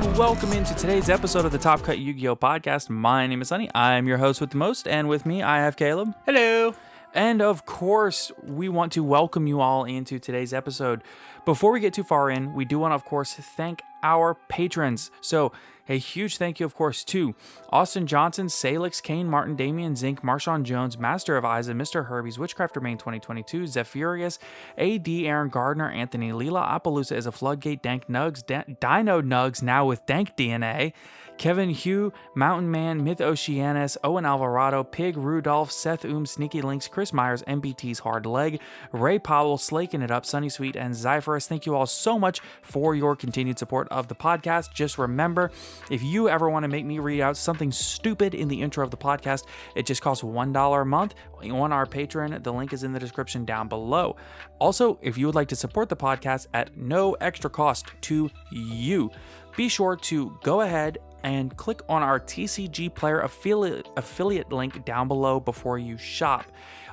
and welcome into today's episode of the Top Cut Yu-Gi-Oh! Podcast. My name is Sunny. I'm your host with the most, and with me I have Caleb. Hello. And of course, we want to welcome you all into today's episode. Before we get too far in, we do want to, of course, thank our patrons. So, a huge thank you, of course, to Austin Johnson, Salix, Kane, Martin, Damian, Zink, Marshawn Jones, Master of Isa, Mr. Herbie's, Witchcrafter Main 2022, Zephyrus, AD, Aaron Gardner, Anthony Lila, Appaloosa is a Floodgate, Dank Nugs, Dino Nugs, now with Dank DNA, Kevin Hugh, Mountain Man, Myth Oceanus, Owen Alvarado, Pig, Rudolph, Seth Sneaky Links, Chris Myers, MBT's Hard Leg, Ray Powell, Slaking It Up, Sunny Sweet, and Zyphorus. Thank you all so much for your continued support of the podcast. Just remember, if you ever want to make me read out something stupid in the intro of the podcast, it just costs $1 a month on our Patreon. The link is in the description down below. Also, if you would like to support the podcast at no extra cost to you, be sure to go ahead and click on our TCG Player affiliate link down below before you shop.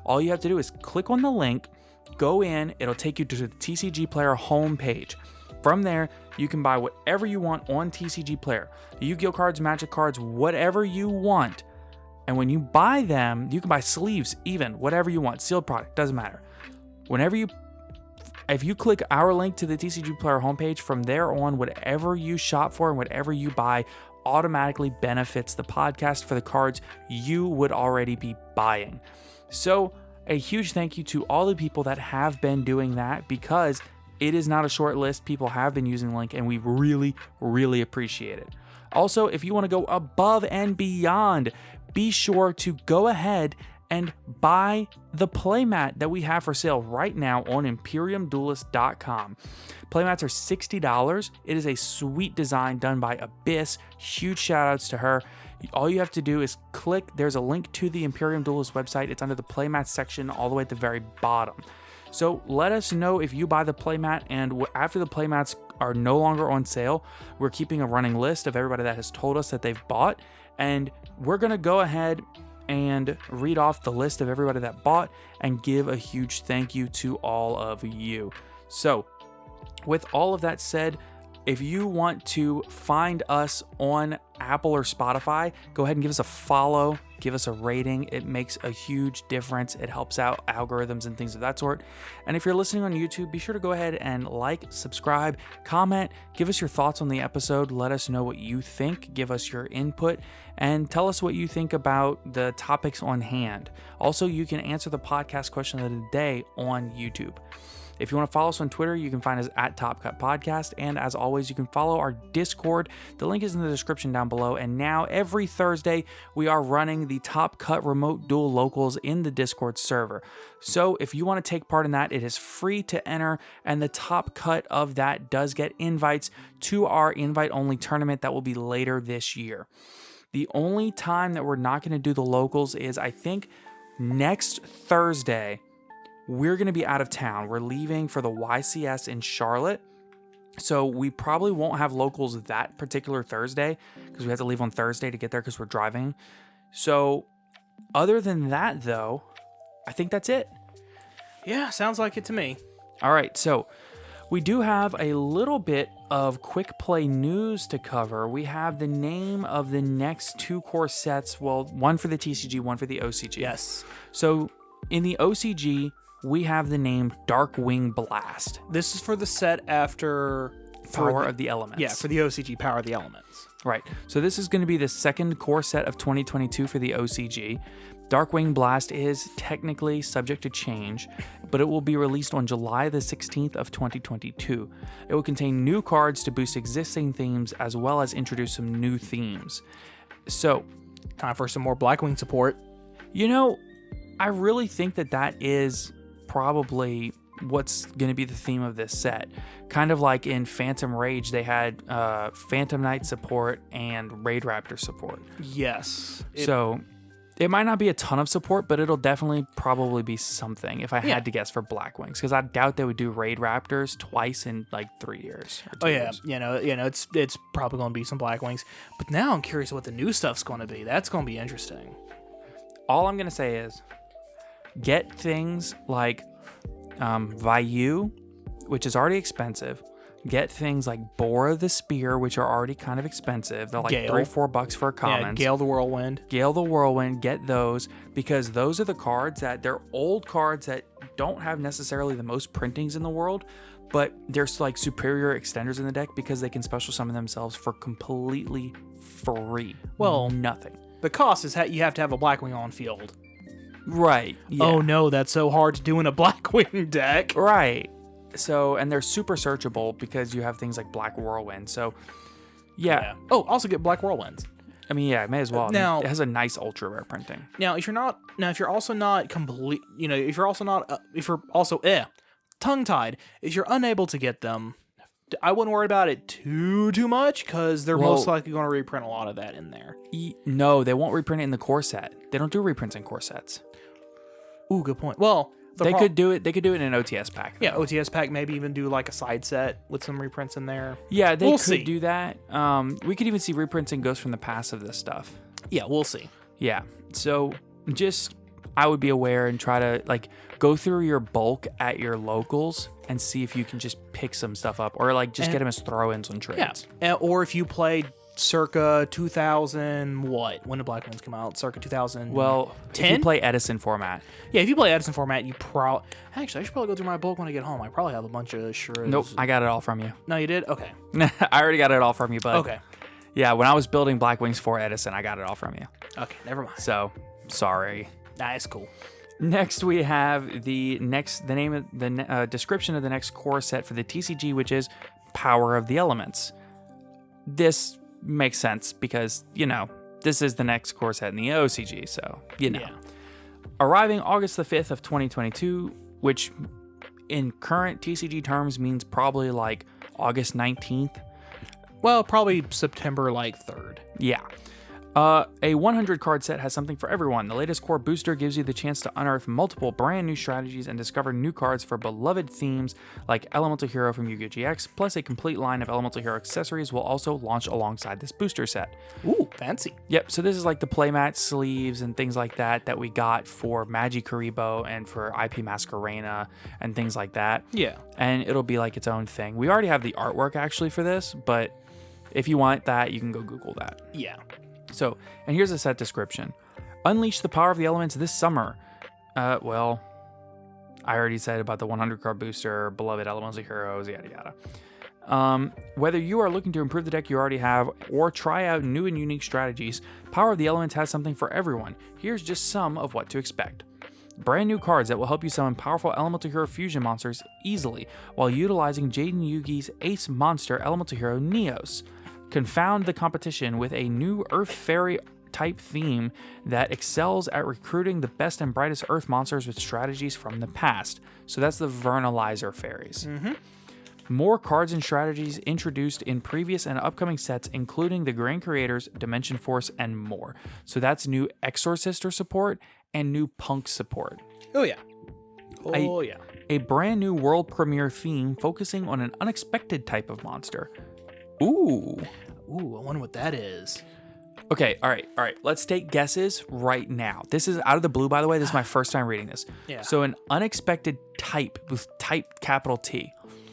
All you have to do is click on the link, go in, it'll take you to the TCG Player homepage. From there, you can buy whatever you want on TCG Player. Yu-Gi-Oh cards, Magic cards, whatever you want. And when you buy them, you can buy sleeves, even, whatever you want. Sealed product, doesn't matter. If you click our link to the TCG Player homepage, from there on, whatever you shop for and whatever you buy automatically benefits the podcast for the cards you would already be buying. So a huge thank you to all the people that have been doing that, because it is not a short list. People have been using the link, and we really, really appreciate it. Also, if you want to go above and beyond, be sure to go ahead and buy the playmat that we have for sale right now on ImperiumDuelist.com. Playmats are $60. It is a sweet design done by Abyss. Huge shout outs to her. All you have to do is click. There's a link to the Imperium Duelist website. It's under the playmat section all the way at the very bottom. So let us know if you buy the playmat, and after the playmats are no longer on sale, we're keeping a running list of everybody that has told us that they've bought, and we're going to go ahead and read off the list of everybody that bought and give a huge thank you to all of you. So with all of that said, if you want to find us on Apple or Spotify, go ahead and give us a follow, give us a rating. It makes a huge difference. It helps out algorithms and things of that sort. And if you're listening on YouTube, be sure to go ahead and like, subscribe, comment, give us your thoughts on the episode. Let us know what you think. Give us your input and tell us what you think about the topics on hand. Also, you can answer the podcast question of the day on YouTube. If you want to follow us on Twitter, you can find us at Top Cut Podcast. And as always, you can follow our Discord. The link is in the description down below. And now every Thursday, we are running the Top Cut Remote Duel Locals in the Discord server. So if you want to take part in that, it is free to enter. And the top cut of that does get invites to our invite-only tournament that will be later this year. The only time that we're not going to do the locals is, I think, next Thursday. We're going to be out of town. We're leaving for the YCS in Charlotte. So we probably won't have locals that particular Thursday, because we have to leave on Thursday to get there because we're driving. So other than that, though, I think that's it. Yeah, sounds like it to me. All right. So we do have a little bit of quick play news to cover. We have the name of the next two core sets. Well, one for the TCG, one for the OCG. Yes. So in the OCG, we have the name Darkwing Blast. This is for the set after Power of the Elements. Yeah, for the OCG, Power of the Elements. Right. So this is going to be the second core set of 2022 for the OCG. Darkwing Blast is technically subject to change, but it will be released on July the 16th of 2022. It will contain new cards to boost existing themes as well as introduce some new themes. So, time for some more Blackwing support. You know, I really think that is probably what's going to be the theme of this set. Kind of like in Phantom Rage, they had Phantom Knight support and Raid Raptor support. Yes. So it might not be a ton of support, but it'll definitely probably be something if I had to guess for Blackwings, because I doubt they would do Raid Raptors twice in like 3 years. Years. You know, it's probably going to be some Blackwings. But now I'm curious what the new stuff's going to be. That's going to be interesting. All I'm going to say is get things like Vayu, which is already expensive, Get things like Bora the Spear, which are already kind of expensive. They're like Gale. $3-4 for a commons. Yeah, Gale the Whirlwind. Gale the Whirlwind, get those, because those are the cards that they're old cards that don't have necessarily the most printings in the world, but there's like superior extenders in the deck because they can special summon themselves for completely free. Well, nothing. The cost is you have to have a Blackwing on field. Right. Yeah. Oh no, that's so hard to do in a Blackwing deck. Right. So, and they're super searchable because you have things like Black Whirlwind. So, yeah. Oh, also get Black Whirlwinds. I mean, yeah, may as well. Now, it has a nice ultra rare printing. Now, if you're also not complete, if you're also tongue-tied, if you're unable to get them, I wouldn't worry about it too much because they're most likely going to reprint a lot of that in there. No, they won't reprint it in the core set. They don't do reprints in core sets. Ooh, good point. Well, they could do it. They could do it in an OTS pack. Though. Yeah, OTS pack. Maybe even do like a side set with some reprints in there. Yeah, they could do that. We could even see reprints in Ghosts from the Past of this stuff. Yeah, we'll see. Yeah. So I would be aware and try to like go through your bulk at your locals and see if you can just pick some stuff up or like just get them as throw-ins on trades. Yeah. Or if you played circa 2000, when did Black Ones come out? Circa 2000. Well, 10? If you play Edison format. Yeah, if you play Edison format, actually, I should probably go through my bulk when I get home. I probably have a bunch of Shuras. Nope, I got it all from you. No, you did? Okay. I already got it all from you, but okay. Yeah, when I was building Black Wings for Edison, I got it all from you. Okay, never mind. So, sorry. Nah, it's cool. Next, we have the description of the next core set for the TCG, which is Power of the Elements. This makes sense because, this is the next core set in the OCG, so, Yeah. Arriving August the 5th of 2022, which in current TCG terms means probably like August 19th. Well, probably September 3rd. Yeah. A 100 card set has something for everyone. The latest core booster gives you the chance to unearth multiple brand new strategies and discover new cards for beloved themes like Elemental Hero from Yu-Gi-Oh! GX, plus a complete line of Elemental Hero accessories will also launch alongside this booster set. Ooh, fancy. Yep, so this is like the playmat sleeves and things like that we got for Magi-Kuriboh and for IP Masquerena and things like that. Yeah. And it'll be like its own thing. We already have the artwork actually for this, but if you want that, you can go Google that. Yeah. So, and here's a set description. Unleash the power of the elements this summer. I already said about the 100 card booster, beloved Elemental Heroes, yada yada. Whether you are looking to improve the deck you already have or try out new and unique strategies, Power of the Elements has something for everyone. Here's just some of what to expect. Brand new cards that will help you summon powerful Elemental Hero fusion monsters easily while utilizing Jaden Yugi's ace monster Elemental Hero Neos. Confound the competition with a new Earth Fairy type theme that excels at recruiting the best and brightest Earth monsters with strategies from the past. So that's the Vernalizer fairies. Mm-hmm. More cards and strategies introduced in previous and upcoming sets, including the Grand Creators, Dimension Force, and more. So that's new Exorcister support and new Punk support. Oh yeah. Oh yeah. A brand new world premiere theme focusing on an unexpected type of monster. Ooh, I wonder what that is. Okay, all right. Let's take guesses right now. This is out of the blue, by the way. This is my first time reading this. Yeah. So an unexpected type with type capital T.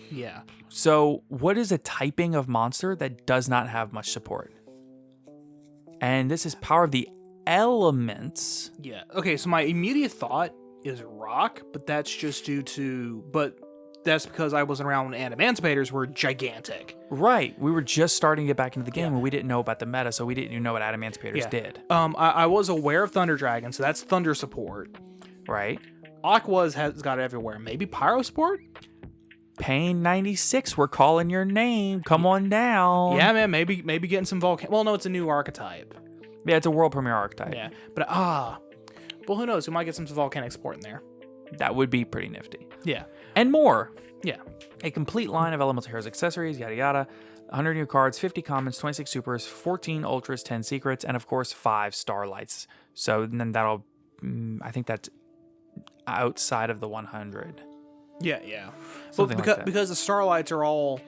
Yeah. So what is a typing of monster that does not have much support? And this is Power of the Elements. Yeah. Okay, so my immediate thought is rock, but that's just that's because I wasn't around when Adamantimators were gigantic. Right. We were just starting to get back into the game and we didn't know about the meta, so we didn't even know what Adamantimators did. I was aware of Thunder Dragon, so that's Thunder support. Right. Aqua's has got it everywhere. Maybe Pyro support? Pain 96, we're calling your name. Come on down. Yeah, man. Maybe getting some Volcanic. Well, no, it's a new archetype. Yeah, it's a world premiere archetype. Yeah, but well, who knows? We might get some Volcanic support in there. That would be pretty nifty. Yeah. And more. Yeah. A complete line of Elemental Heroes accessories, yada yada. 100 new cards, 50 commons, 26 supers, 14 ultras, 10 secrets, and of course 5 starlights. So then I think that's outside of the 100. Yeah. Something like that. Because the starlights are all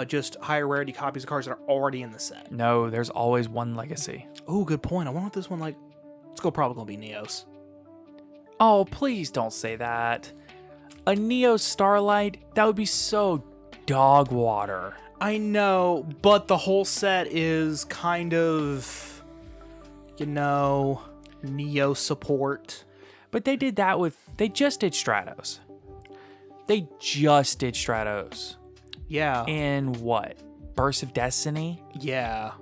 just higher rarity copies of cards that are already in the set. No, there's always one legacy. Oh, good point. I wonder what this one It's probably gonna be Neos. Oh, please don't say that. A Neo Starlight, that would be so dog water. I know, but the whole set is kind of, Neo support. But they did that they just did Stratos. They just did Stratos. Yeah. In what? Burst of Destiny? Yeah.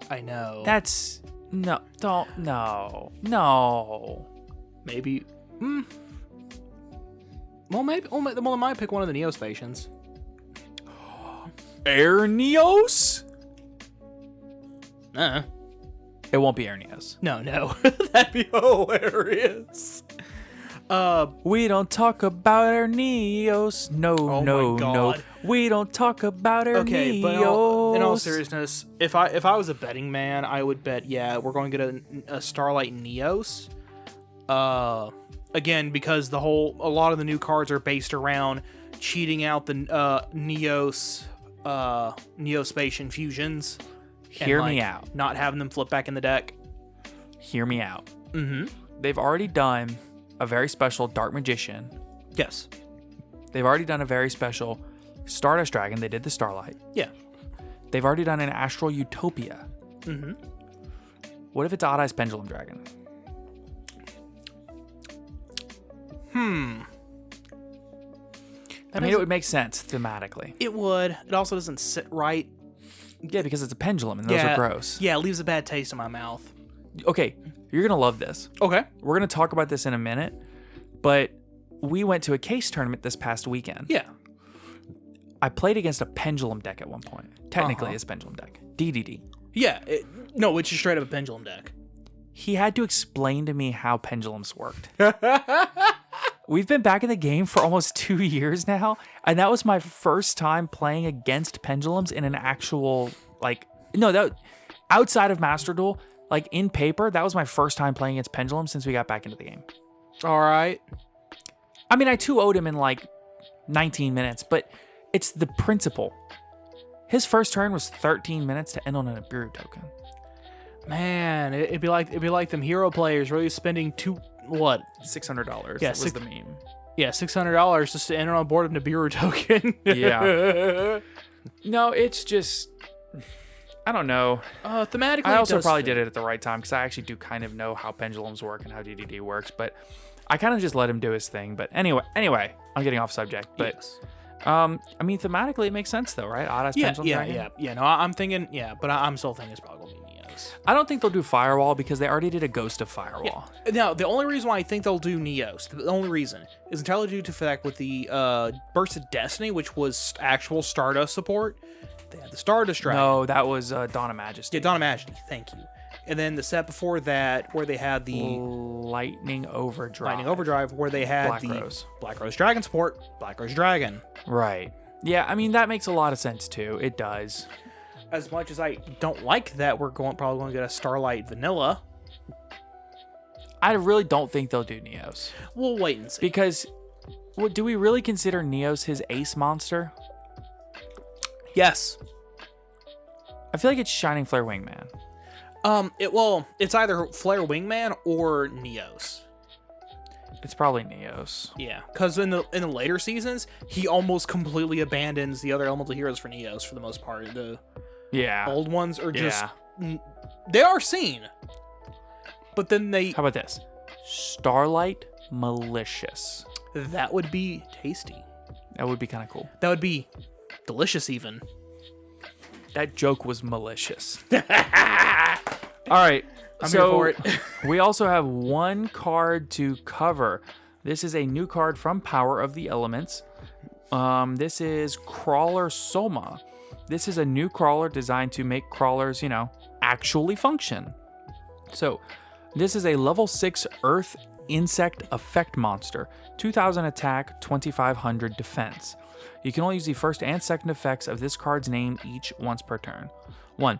I know. That's... No. Don't... No. No. Maybe... Well, maybe... Well, they might pick one of the Neo stations. Air Neos? It won't be Air Neos. No. That'd be hilarious. We don't talk about Air Neos. No, no. We don't talk about Air Neos. Okay, but in all seriousness, if I was a betting man, I would bet, we're going to get a Starlight Neos. Again, because a lot of the new cards are based around cheating out the Neospace infusions. Hear me out. Not having them flip back in the deck. Hear me out. Mm-hmm. They've already done a very special Dark Magician. Yes. They've already done a very special Stardust Dragon. They did the Starlight. Yeah. They've already done an Astral Utopia. Mm-hmm. What if it's Odd Eyes Pendulum Dragon? I mean, it would make sense thematically. It would. It also doesn't sit right. Yeah, because it's a pendulum and those are gross. Yeah, it leaves a bad taste in my mouth. Okay, you're going to love this. Okay. We're going to talk about this in a minute, but we went to a case tournament this past weekend. Yeah. I played against a pendulum deck at one point. Technically, it's a pendulum deck. DDD. Yeah. It's just straight up a pendulum deck. He had to explain to me how pendulums worked. We've been back in the game for almost 2 years now, and that was my first time playing against pendulums in an actual, outside of Master Duel, in paper, that was my first time playing against pendulums since we got back into the game. All right. I mean, I 2-0'd him in 19 minutes, but it's the principle. His first turn was 13 minutes to end on an Nibiru token. Man, it'd be like them hero players really spending $600. Yeah, that was the meme. Yeah, $600 just to enter on board of Nibiru token. Yeah. No, it's just, I don't know. Thematically, I also probably did it at the right time because I actually do kind of know how pendulums work and how DDD works, but I kind of just let him do his thing. But anyway, I'm getting off subject. But yes. I mean, thematically, it makes sense though, right? Odd Eyes Pendulum Dragon? Yeah. No, I'm thinking, but I'm still thinking it's probably gonna be Neos. I don't think they'll do Firewall because they already did a Ghost of Firewall. Yeah. Now, the only reason why I think they'll do Neos, the only reason, is entirely due to the fact with the Burst of Destiny, which was actual Stardust support. They had the Stardust Dragon. No, that was Dawn of Majesty. Yeah, Dawn of Majesty. Thank you. And then the set before that, where they had the Lightning Overdrive, where they had Black Rose Dragon support, Black Rose Dragon. Right. Yeah, I mean, that makes a lot of sense too. It does. As much as I don't like that, we're probably going to get a Starlight Vanilla. I really don't think they'll do Neos. We'll wait and see. Because, do we really consider Neos his ace monster? Yes. I feel like it's Shining Flare Wingman. It's either Flare Wingman or Neos. It's probably Neos. Yeah, because in the later seasons, he almost completely abandons the other elemental heroes for Neos for the most part. The old ones are just they are seen, but then they. How about this? Starlight Malicious. That would be tasty. That would be kind of cool. That would be delicious, even. That joke was malicious. All right. I'm here for it. We also have one card to cover. This is a new card from Power of the Elements. This is Crawler Soma. This is a new crawler designed to make crawlers, actually function. So, this is a level 6 Earth Insect Effect Monster. 2,000 attack, 2,500 defense. You can only use the first and second effects of this card's name each once per turn. 1.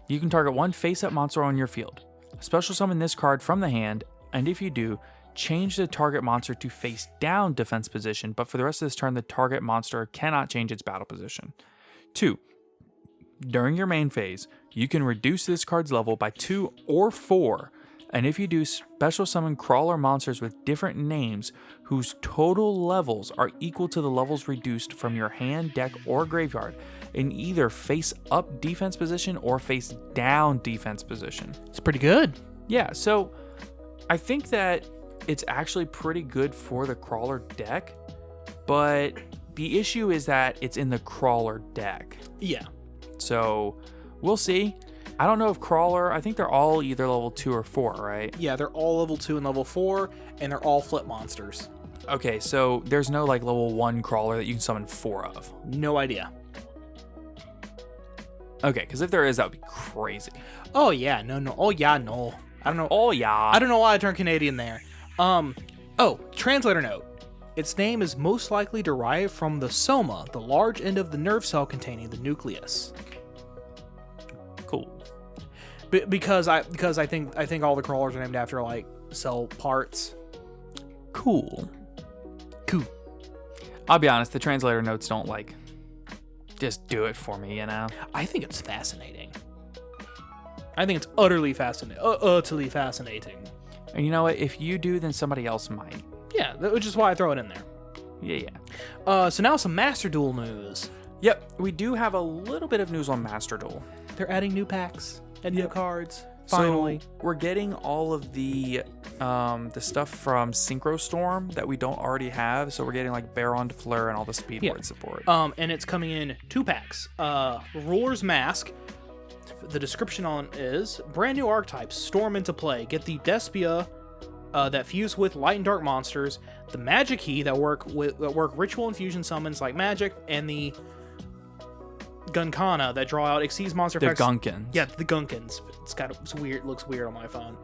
You can target one face-up monster on your field. Special summon this card from the hand, and if you do, change the target monster to face down defense position, but for the rest of this turn, the target monster cannot change its battle position. 2. During your main phase, you can reduce this card's level by 2 or 4, And if you do, special summon crawler monsters with different names whose total levels are equal to the levels reduced from your hand, deck, or graveyard in either face up defense position or face down defense position. It's pretty good. Yeah, so I think that it's actually pretty good for the crawler deck, but the issue is that it's in the crawler deck. Yeah. So we'll see. I don't know if crawler, I think they're all either level 2 or 4, right? Yeah, they're all level 2 and level 4, and they're all flip monsters. Okay, so there's no like level 1 crawler that you can summon 4 of. No idea. Okay, because if there is, that would be crazy. Oh, yeah. No. Oh, yeah, no. I don't know. Oh, yeah. I don't know why I turned Canadian there. Translator note. Its name is most likely derived from the Soma, the large end of the nerve cell containing the nucleus. Cool. Because I think all the crawlers are named after like cell parts. Cool. Cool. I'll be honest, the translator notes don't like just do it for me, you know? I think it's fascinating. I think it's utterly fascinating. And you know what? If you do, then somebody else might. Yeah, which is why I throw it in there. Yeah. So now some Master Duel news. Yep, we do have a little bit of news on Master Duel. They're adding new packs and new cards. Finally. So we're getting all of the stuff from Synchro Storm that we don't already have. So we're getting like Baron Fleur and all the speed word support. And it's coming in 2 packs. Ruler's Mask. The description on is brand new archetypes storm into play. Get the Despia that fuse with light and dark monsters, the Magic Key that work ritual infusion summons like magic, and the Gunkana that draw out Exceeds monster effects. The Gunkins. Yeah, the Gunkins. It's weird. Looks weird on my phone.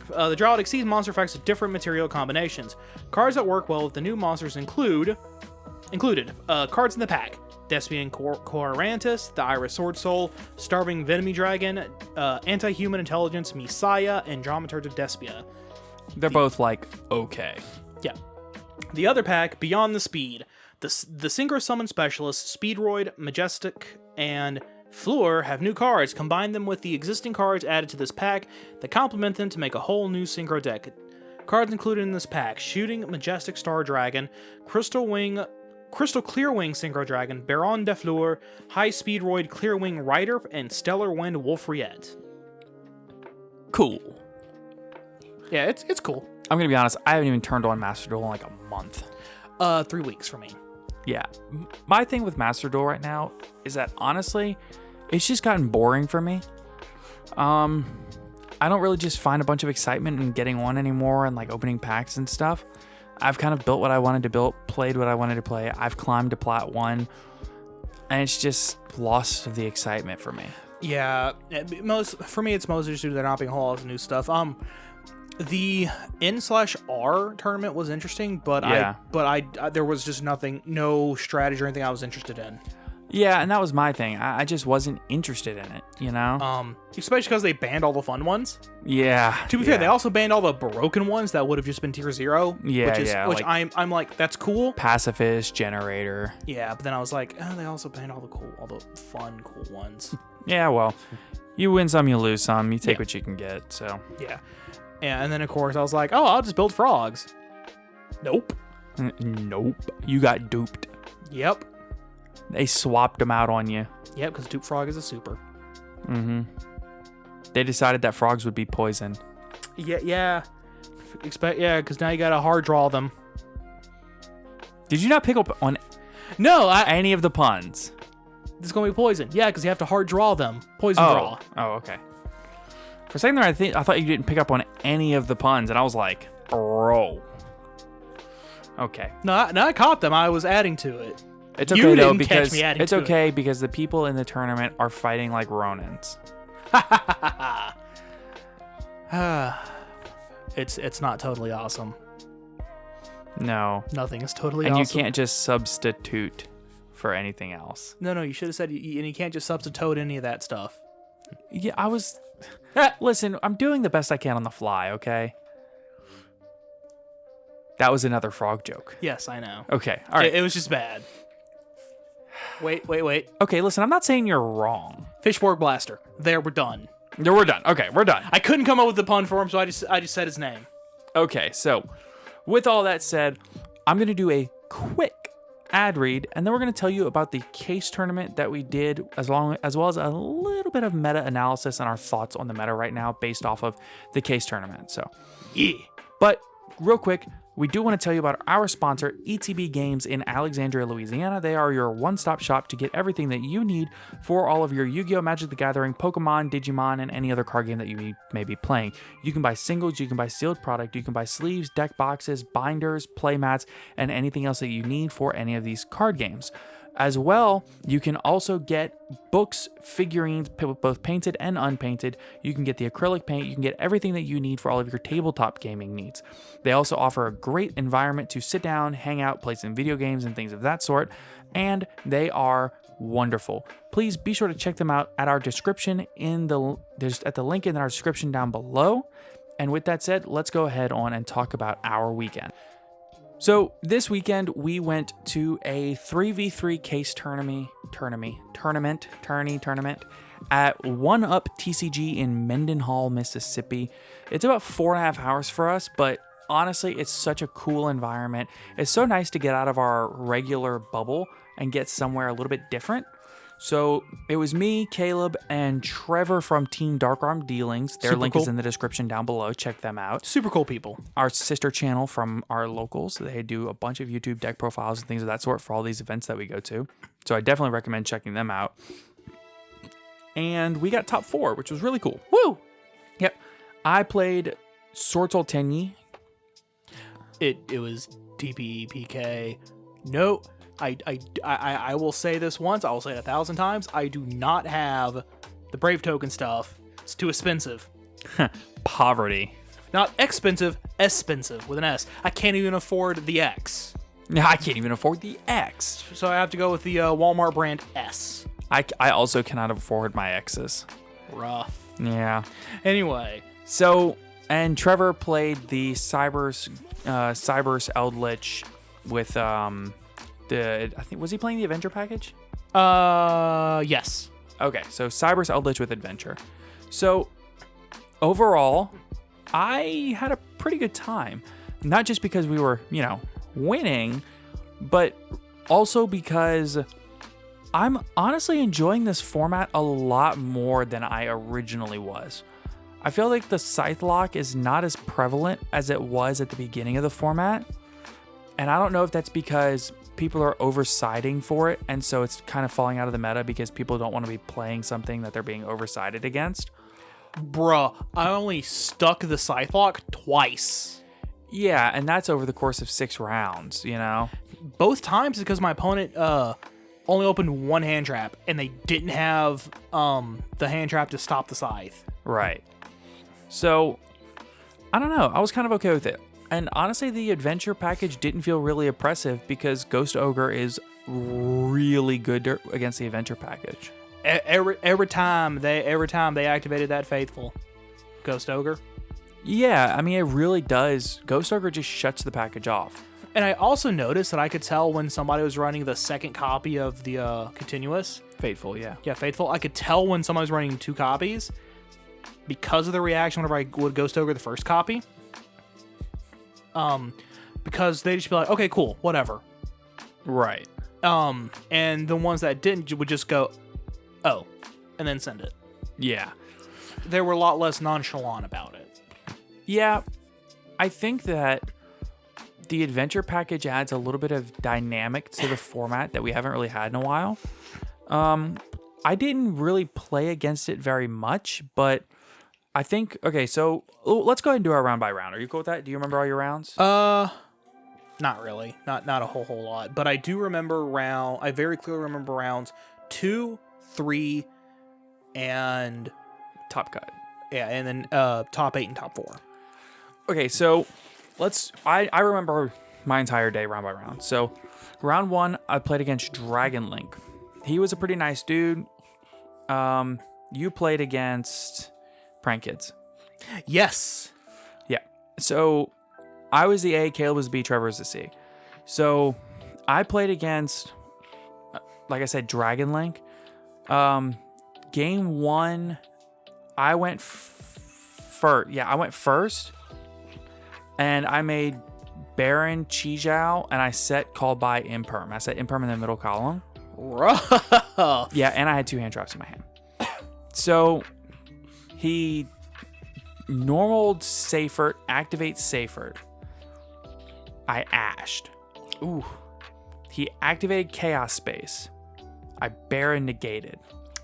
The draw out Exceeds monster effects with different material combinations. Cards that work well with the new monsters included cards in the pack: Despian Corantus, the Iris Sword Soul, Starving Venomy Dragon, Anti-Human Intelligence Messiah, and Dramaturg of Despia. They're both like okay. Yeah. The other pack, Beyond the Speed. The Synchro Summon Specialists, Speedroid, Majestic, and Fleur have new cards. Combine them with the existing cards added to this pack that complement them to make a whole new Synchro deck. Cards included in this pack: Shooting Majestic Star Dragon, Crystal Clearwing Synchro Dragon, Baron de Fleur, High Speedroid Clearwing Rider, and Stellar Wind Wolfriette. Cool. Yeah, it's cool. I'm gonna be honest, I haven't even turned on Master Duel in like a month. 3 weeks for me. Yeah. My thing with Master Duel right now is that honestly, it's just gotten boring for me. I don't really just find a bunch of excitement in getting on anymore and like opening packs and stuff. I've kind of built what I wanted to build, played what I wanted to play. I've climbed to Plat 1, and it's just lost the excitement for me. Yeah, for me, it's mostly just due to there not being a whole lot of new stuff. The N/R tournament was interesting, but I there was just no strategy or anything I was interested in. Yeah, and that was my thing. I just wasn't interested in it, you know? Especially because they banned all the fun ones. Yeah. To be fair, they also banned all the broken ones that would have just been tier 0. Yeah, which I'm like, that's cool. Pacifist, Generator. Yeah, but then I was like, oh, they also banned all the fun, cool ones. Yeah, well, you win some, you lose some. You take what you can get, so. Yeah. And then, of course, I was like, oh, I'll just build frogs. Nope. Nope. You got duped. Yep. They swapped them out on you. Yep, because Dupe Frog is a super. Mm-hmm. They decided that frogs would be poison. Yeah. Because now you gotta hard draw them. Did you not pick up on any of the puns? It's gonna be poison. Yeah, because you have to hard draw them. Poison draw. Oh, okay. For a second there, I thought you didn't pick up on any of the puns, and I was like, bro. Okay. No, I caught them. I was adding to it. It's okay though, because it's okay because the people in the tournament are fighting like Ronins. It's not totally awesome. No. Nothing is totally awesome. And you can't just substitute for anything else. No, you should have said, and you can't just substitute any of that stuff. Yeah, I was... Listen, I'm doing the best I can on the fly, okay? That was another frog joke. Yes, I know. Okay, all right. It was just bad. Wait. Okay, listen, I'm not saying you're wrong. Fishborg Blaster. There, we're done. No, we're done. Okay, we're done. I couldn't come up with the pun for him, so I just said his name. Okay, so with all that said, I'm going to do a quick ad read, and then we're going to tell you about the case tournament that we did, as well as a little bit of meta analysis and our thoughts on the meta right now based off of the case tournament. So, Yeah. But real quick, we do want to tell you about our sponsor, ETB Games in Alexandria, Louisiana. They are your one-stop shop to get everything that you need for all of your Yu-Gi-Oh!, Magic the Gathering, Pokemon, Digimon, and any other card game that you may be playing. You can buy singles, you can buy sealed product, you can buy sleeves, deck boxes, binders, play mats, and anything else that you need for any of these card games. As well, you can also get books, figurines, both painted and unpainted. You can get the acrylic paint. You can get everything that you need for all of your tabletop gaming needs. They also offer a great environment to sit down, hang out, play some video games and things of that sort. And they are wonderful. Please be sure to check them out at our description at the link in our description down below. And with that said, let's go ahead on and talk about our weekend. So this weekend we went to a 3v3 case tournament at 1UP TCG in Mendenhall, Mississippi. It's about 4.5 hours for us, but honestly, it's such a cool environment. It's so nice to get out of our regular bubble and get somewhere a little bit different. So it was me, Caleb, and Trevor from Team Dark Arm Dealings. Their link is in the description down below. Check them out. Super cool people. Our sister channel from our locals. They do a bunch of YouTube deck profiles and things of that sort for all these events that we go to. So I definitely recommend checking them out. And we got top 4, which was really cool. Woo! Yep. I played Sortel Tenyi. It was TPPK. No. I will say this once, I will say it 1,000 times. I do not have the Brave token stuff. It's too expensive. Poverty. Not expensive, expensive with an S. I can't even afford the X. I can't even afford the X. So I have to go with the Walmart brand S. I also cannot afford my X's. Rough. Yeah. Anyway. So, and Trevor played the Cybers Eldritch with I think, was he playing the Adventure package? Yes. Okay, so Cybers Eldritch with Adventure. So, overall, I had a pretty good time. Not just because we were, winning, but also because I'm honestly enjoying this format a lot more than I originally was. I feel like the Scythe Lock is not as prevalent as it was at the beginning of the format. And I don't know if that's because people are oversiding for it, and so it's kind of falling out of the meta because people don't want to be playing something that they're being oversided against. Bruh, I only stuck the Scythe Lock twice. Yeah, and that's over the course of 6 rounds, Both times because my opponent only opened one hand trap, and they didn't have the hand trap to stop the Scythe. Right. So, I don't know. I was kind of okay with it. And honestly, the adventure package didn't feel really oppressive because Ghost Ogre is really good against the adventure package. Every time they activated that faithful Ghost Ogre. Yeah, I mean, it really does. Ghost Ogre just shuts the package off. And I also noticed that I could tell when somebody was running the second copy of the Continuous. Faithful, yeah. Yeah, Faithful. I could tell when somebody was running 2 copies because of the reaction whenever I would Ghost Ogre the first copy. Because they'd just be like, okay, cool, whatever. Right. And the ones that didn't would just go, oh, and then send it. Yeah. They were a lot less nonchalant about it. Yeah. I think that the adventure package adds a little bit of dynamic to the format that we haven't really had in a while. I didn't really play against it very much, but I think, okay, so let's go ahead and do our round by round. Are you cool with that? Do you remember all your rounds? Not really. Not a whole lot. But I do remember I very clearly remember rounds 2, 3, and Top cut. Yeah, and then top 8 and top 4. Okay, so I remember my entire day round by round. So round 1, I played against Dragon Link. He was a pretty nice dude. You played against Prank Kids. Yes. Yeah. So I was the A, Caleb was the B, Trevor was the C. So I played against, like I said, Dragon Link. Game 1, I went first. Yeah, I went first. And I made Baron Chijao, and I set call by imperm. I set imperm in the middle column. Rough. Yeah, and I had 2 hand traps in my hand. So he normaled Seyfert, activates Seyfert. I ashed. Ooh. He activated Chaos Space. I Baron negated.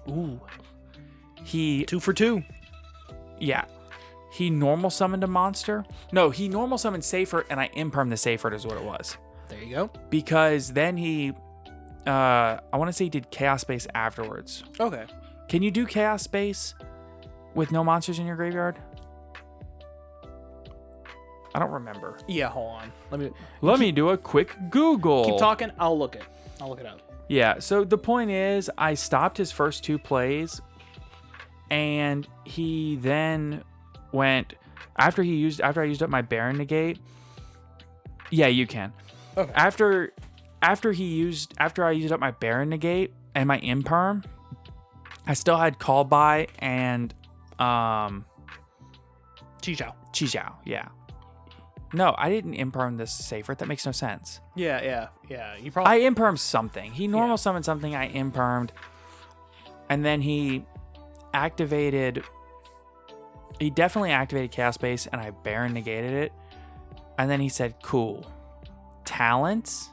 Ooh. He 2 for 2. Yeah. He normal summoned a monster. No, he normal summoned Seyfert, and I imperm the Seyfert is what it was. There you go. Because then he, I want to say he did Chaos Space afterwards. Okay. Can you do Chaos Space with no monsters in your graveyard? I don't remember. Yeah, hold on. Let me do a quick Google. Keep talking. I'll look it up. Yeah, so the point is, I stopped his first 2 plays, and he then went after I used up my Baron negate. Yeah, you can. Okay. After I used up my Baron negate and my imperm, I still had call by and Chijao, yeah. No, I didn't imperm this Seyfert. That makes no sense. Yeah. You probably. I impermed something. He normal summoned something. I impermed, and then he activated. He definitely activated Chaos Space, and I Baron negated it. And then he said, "Cool, talents,"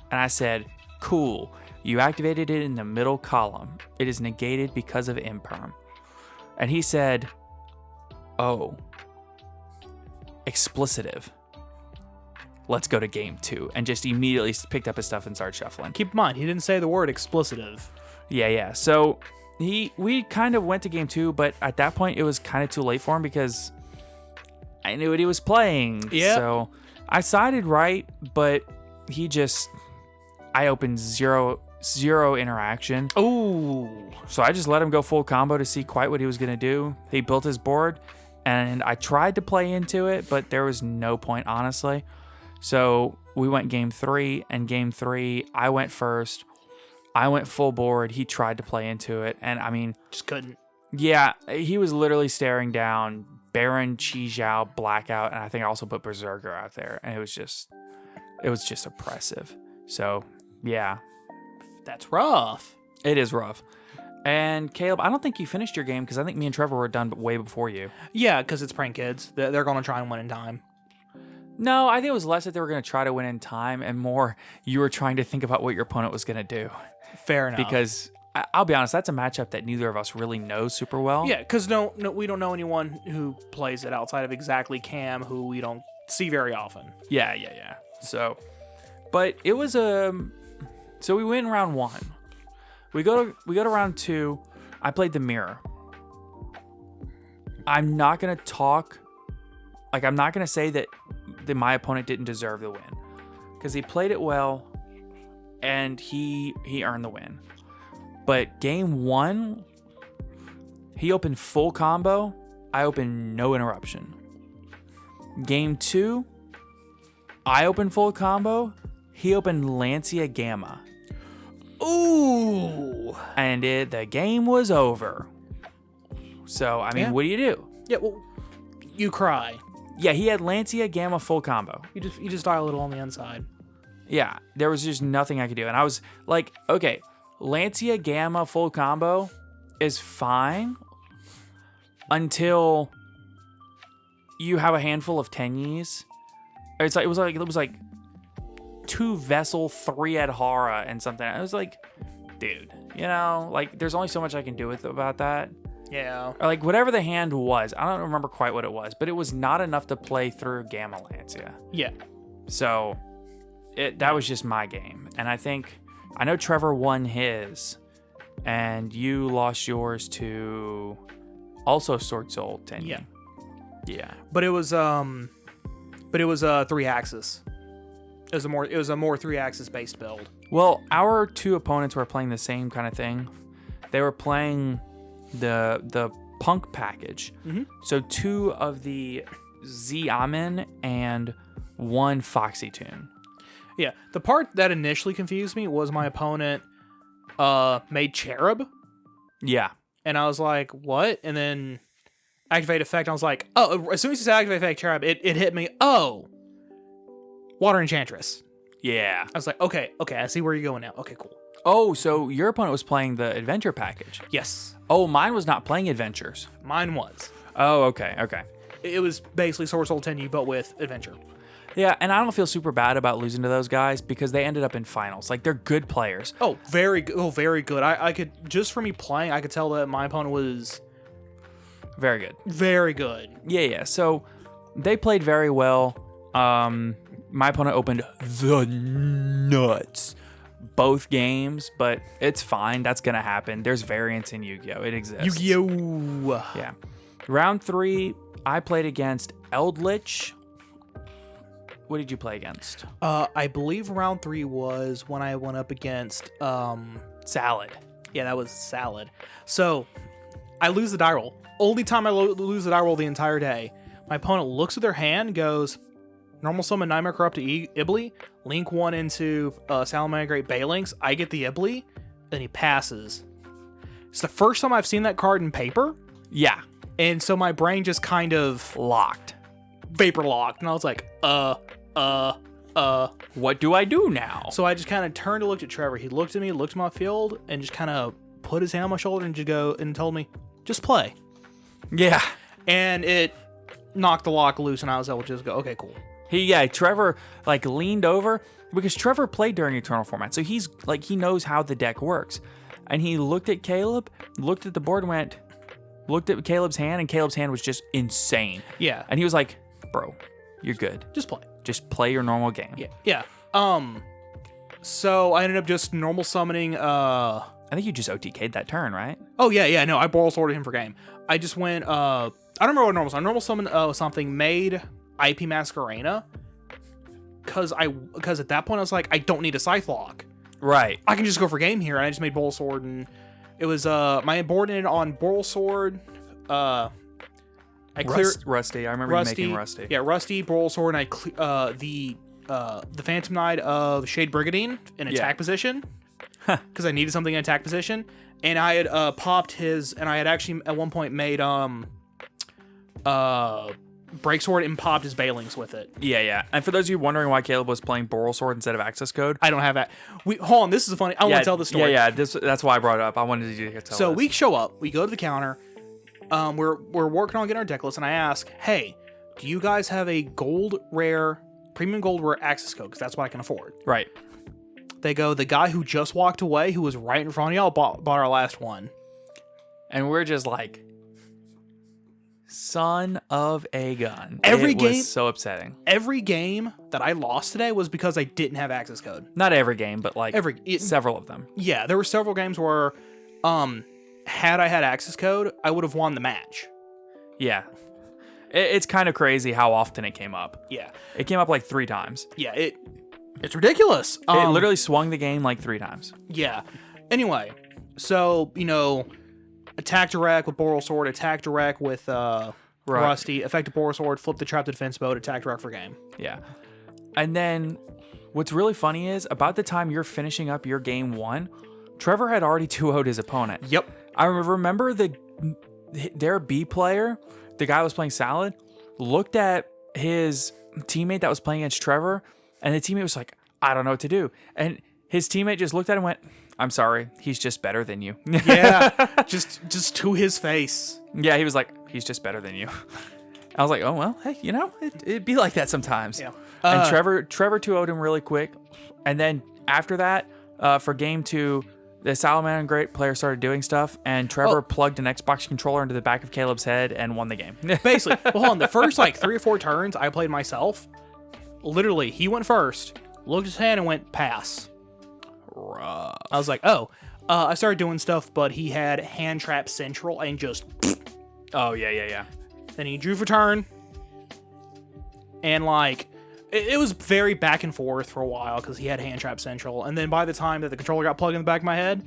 and I said, "Cool. You activated it in the middle column. It is negated because of imperm." And he said, "Oh, explicitive. Let's go to game 2," and just immediately picked up his stuff and started shuffling. Keep in mind, he didn't say the word explicitive. Yeah. So we kind of went to game 2, but at that point it was kind of too late for him because I knew what he was playing. Yeah. So I sided right, but I opened zero interaction. Ooh. So I just let him go full combo to see quite what he was going to do. He built his board, and I tried to play into it, but there was no point, honestly. So we went game 3, and game 3, I went first. I went full board. He tried to play into it, and I mean... Just couldn't. Yeah, he was literally staring down Baron, Chijao, Blackout, and I think I also put Berserker out there, and it was just oppressive. So, yeah. That's rough. It is rough. And Caleb, I don't think you finished your game because I think me and Trevor were done way before you. Yeah, because it's prank kids. They're going to try and win in time. No, I think it was less that they were going to try to win in time and more you were trying to think about what your opponent was going to do. Fair enough. Because I'll be honest, that's a matchup that neither of us really know super well. Yeah, because no, we don't know anyone who plays it outside of exactly Cam, who we don't see very often. Yeah. So, but it was so we win round 1. We go to round 2. I played the mirror. I'm not gonna talk. Like, I'm not gonna say that my opponent didn't deserve the win, because he played it well, and he earned the win. But game 1, he opened full combo. I opened no interruption. Game 2, I opened full combo. He opened Lancia Gamma. Ooh. And the game was over. So, I mean, What do you do? Yeah, well, you cry. Yeah, he had Lancia Gamma full combo. You just die a little on the inside. Yeah, there was just nothing I could do. And I was like, okay, Lancia Gamma full combo is fine until you have a handful of Tenyis. It was like 2 Vessel, 3 Adhara, and something. I was like, dude, like, there's only so much I can do about that. Yeah. Or like whatever the hand was, I don't remember quite what it was, but it was not enough to play through Gamma Lancia. Yeah. So that was just my game. And I know Trevor won his, and you lost yours to also Sword Soul Tenyi. Yeah. Yeah. But it was 3-axis. It was a more 3-axis based build. Well, our 2 opponents were playing the same kind of thing. They were playing the punk package. Mm-hmm. So 2 of the Z-Amen and 1 Foxy Tune. Yeah, the part that initially confused me was my opponent made Cherub. Yeah. And I was like, what? And then activate effect. I was like, oh, as soon as he said activate effect cherub, it hit me. Oh, water enchantress. Yeah. I was like, okay, I see where you're going now. Okay, cool. Oh, so your opponent was playing the adventure package. Yes. Oh, mine was not playing adventures. Mine was. Oh, okay. It was basically Sword Soul Tenyu, but with adventure. Yeah, and I don't feel super bad about losing to those guys because they ended up in finals. Like, they're good players. Oh, very good. Oh, very good. I could, just from me playing, I could tell that my opponent was Very good. very good. Yeah. So they played very well. My opponent opened the nuts both games, but it's fine. That's going to happen. There's variance in Yu-Gi-Oh! It exists. Yu-Gi-Oh! Yeah. Round 3, I played against Eldritch. What did you play against? I believe round 3 was when I went up against Salad. Yeah, that was Salad. So I lose the die roll. Only time I lose the die roll the entire day. My opponent looks at their hand, goes normal summon Nightmare Corrupt to Ibly, link 1 into Salamander Great Balinks. I get the Ibly, and he passes. It's the first time I've seen that card in paper. Yeah. And so my brain just kind of Locked. vapor locked, and I was like, What do I do now? So I just kind of turned to look at Trevor. He looked at me, looked at my field, and just kind of put his hand on my shoulder and just go and told me, just play. Yeah. And it knocked the lock loose, and I was able to just go, okay, cool. Trevor like leaned over because Trevor played during Eternal format, so he's like he knows how the deck works. And he looked at Caleb, looked at the board, and looked at Caleb's hand, and Caleb's hand was just insane. Yeah. And he was like, "Bro, you're good. Just play. Just play your normal game." Yeah. So I ended up just normal summoning. I think you just OTK'd that turn, right? Oh yeah. No, I Boral Sworded him for game. I just went. I don't remember what normal summon. Normal summon something made IP Masquerena. Cause at that point I was like, I don't need a Scythe lock. Right. I can just go for game here, and I just made Boral Sword, and it was my board ended on Boral Sword. I cleared Rusty. I remember you making Rusty. Yeah, Rusty, Boral Sword, and I the Phantom Knight of Shade Brigandine in attack position because I needed something in attack position, and I had popped his, and I had actually at one point made Break Sword and popped his Bailings with it. Yeah. And for those of you wondering why Caleb was playing Boral Sword instead of Access Code, I don't have that. Hold on, this is funny. I want to tell the story. Yeah. That's why I brought it up. I wanted you to tell. So this. we show up, we go to the counter. We're working on getting our deck list, and I ask, hey, do you guys have a premium gold rare access code? Because that's what I can afford. Right. They go, the guy who just walked away, who was right in front of y'all, bought our last one. And we're just like, son of a gun. Every it game was so upsetting. Every game that I lost today was because I didn't have access code. Not every game, but like several of them. Yeah, there were several games where, had I had access code, I would have won the match. Yeah. It's kind of crazy how often it came up. Yeah. It came up like 3 times. Yeah, it's ridiculous. It literally swung the game like 3 times. Yeah. Anyway, so, attack direct with Boral Sword, attack direct with Rusty, effective Boral Sword, flip the trap to defense mode, attack direct for game. Yeah. And then what's really funny is about the time you're finishing up your game 1, Trevor had already 2-0'd his opponent. Yep. I remember their B player, the guy who was playing Salad, looked at his teammate that was playing against Trevor, and the teammate was like, I don't know what to do. And his teammate just looked at him and went, I'm sorry, he's just better than you. Yeah, just to his face. Yeah, he was like, he's just better than you. I was like, oh, well, hey, it'd be like that sometimes. Yeah. And Trevor 2-0'd him really quick. And then after that, for game 2, the Salamander Great player started doing stuff, and Trevor plugged an Xbox controller into the back of Caleb's head and won the game. Basically, well, hold on, the first 3 or 4 turns I played myself, literally, he went first, looked at his hand, and went pass. Rough. I was like, I started doing stuff, but he had hand trap central and just. Oh, yeah. Then he drew for turn, and it was very back and forth for a while because he had hand trap central, and then by the time that the controller got plugged in the back of my head,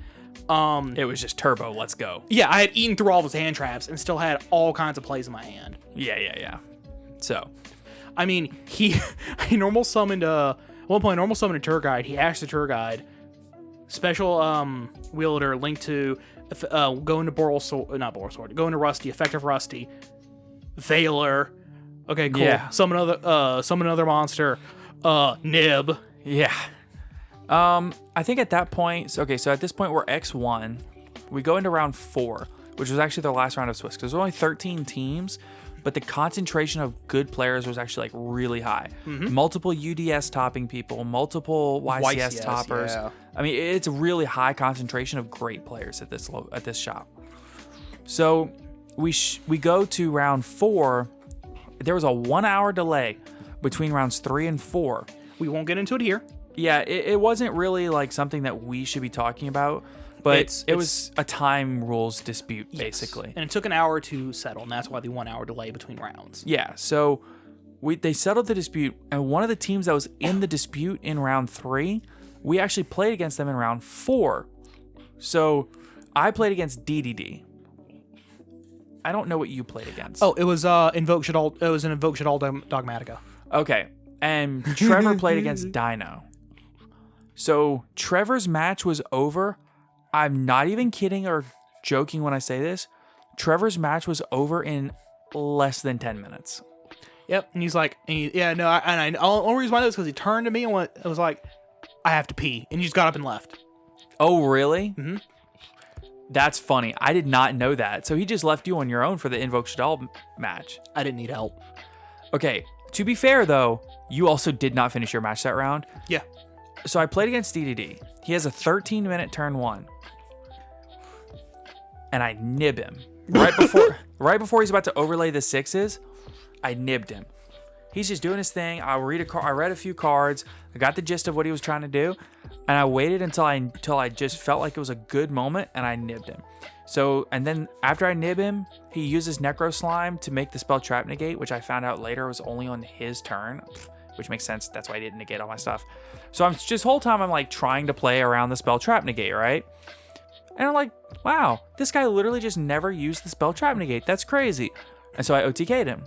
it was just turbo. Let's go. Yeah, I had eaten through all of his hand traps and still had all kinds of plays in my hand. Yeah. So, I mean, he normal summoned at one point. Normal summoned a tour guide. He asked the tour guide, special wielder, link to go into Boral Sword, not Boral Sword, go into Rusty, effective Rusty, Veiler. Okay, cool. Yeah. Summon another monster. Nib. Yeah. I think at that point, so at this point we're X1. We go into round 4, which was actually the last round of Swiss, because there were only 13 teams, but the concentration of good players was actually like really high. Multiple UDS topping people, multiple YCS toppers. Yeah. I mean, it's a really high concentration of great players at this shop. So we go to round 4. There was a 1-hour delay between rounds 3 and 4. We won't get into it here. Yeah, it wasn't really like something that we should be talking about, but it was a time rules dispute, basically. And it took an hour to settle, and that's why the 1-hour delay between rounds. Yeah, so they settled the dispute, and one of the teams that was in the dispute in round 3, we actually played against them in round 4. So I played against DDD. I don't know what you played against. Oh, it was Invoke Shadal. It was an Invoke Shadal Dogmatica. Okay, and Trevor played against Dino. So Trevor's match was over. I'm not even kidding or joking when I say this. Trevor's match was over in less than 10 minutes. Yep, and he's like, the only reason why I know is because he turned to me and was like, I have to pee, and he just got up and left. Oh, really? Mm-hmm. That's funny. I did not know that. So he just left you on your own for the Invoke Shadal match. I didn't need help. Okay, to be fair though, you also did not finish your match that round. Yeah. So I played against DDD. He has a 13-minute turn 1. And I nib him. Right before he's about to overlay the 6s, I nibbed him. He's just doing his thing. I read a few cards. I got the gist of what he was trying to do. And I waited until I just felt like it was a good moment, and I nibbed him. So, and then after I nib him, he uses Necro Slime to make the spell Trap Negate, which I found out later was only on his turn, which makes sense. That's why I didn't negate all my stuff. So I'm just whole time I'm like trying to play around the spell Trap Negate, right? And I'm like, wow, this guy literally just never used the spell Trap Negate. That's crazy. And so I OTK'd him.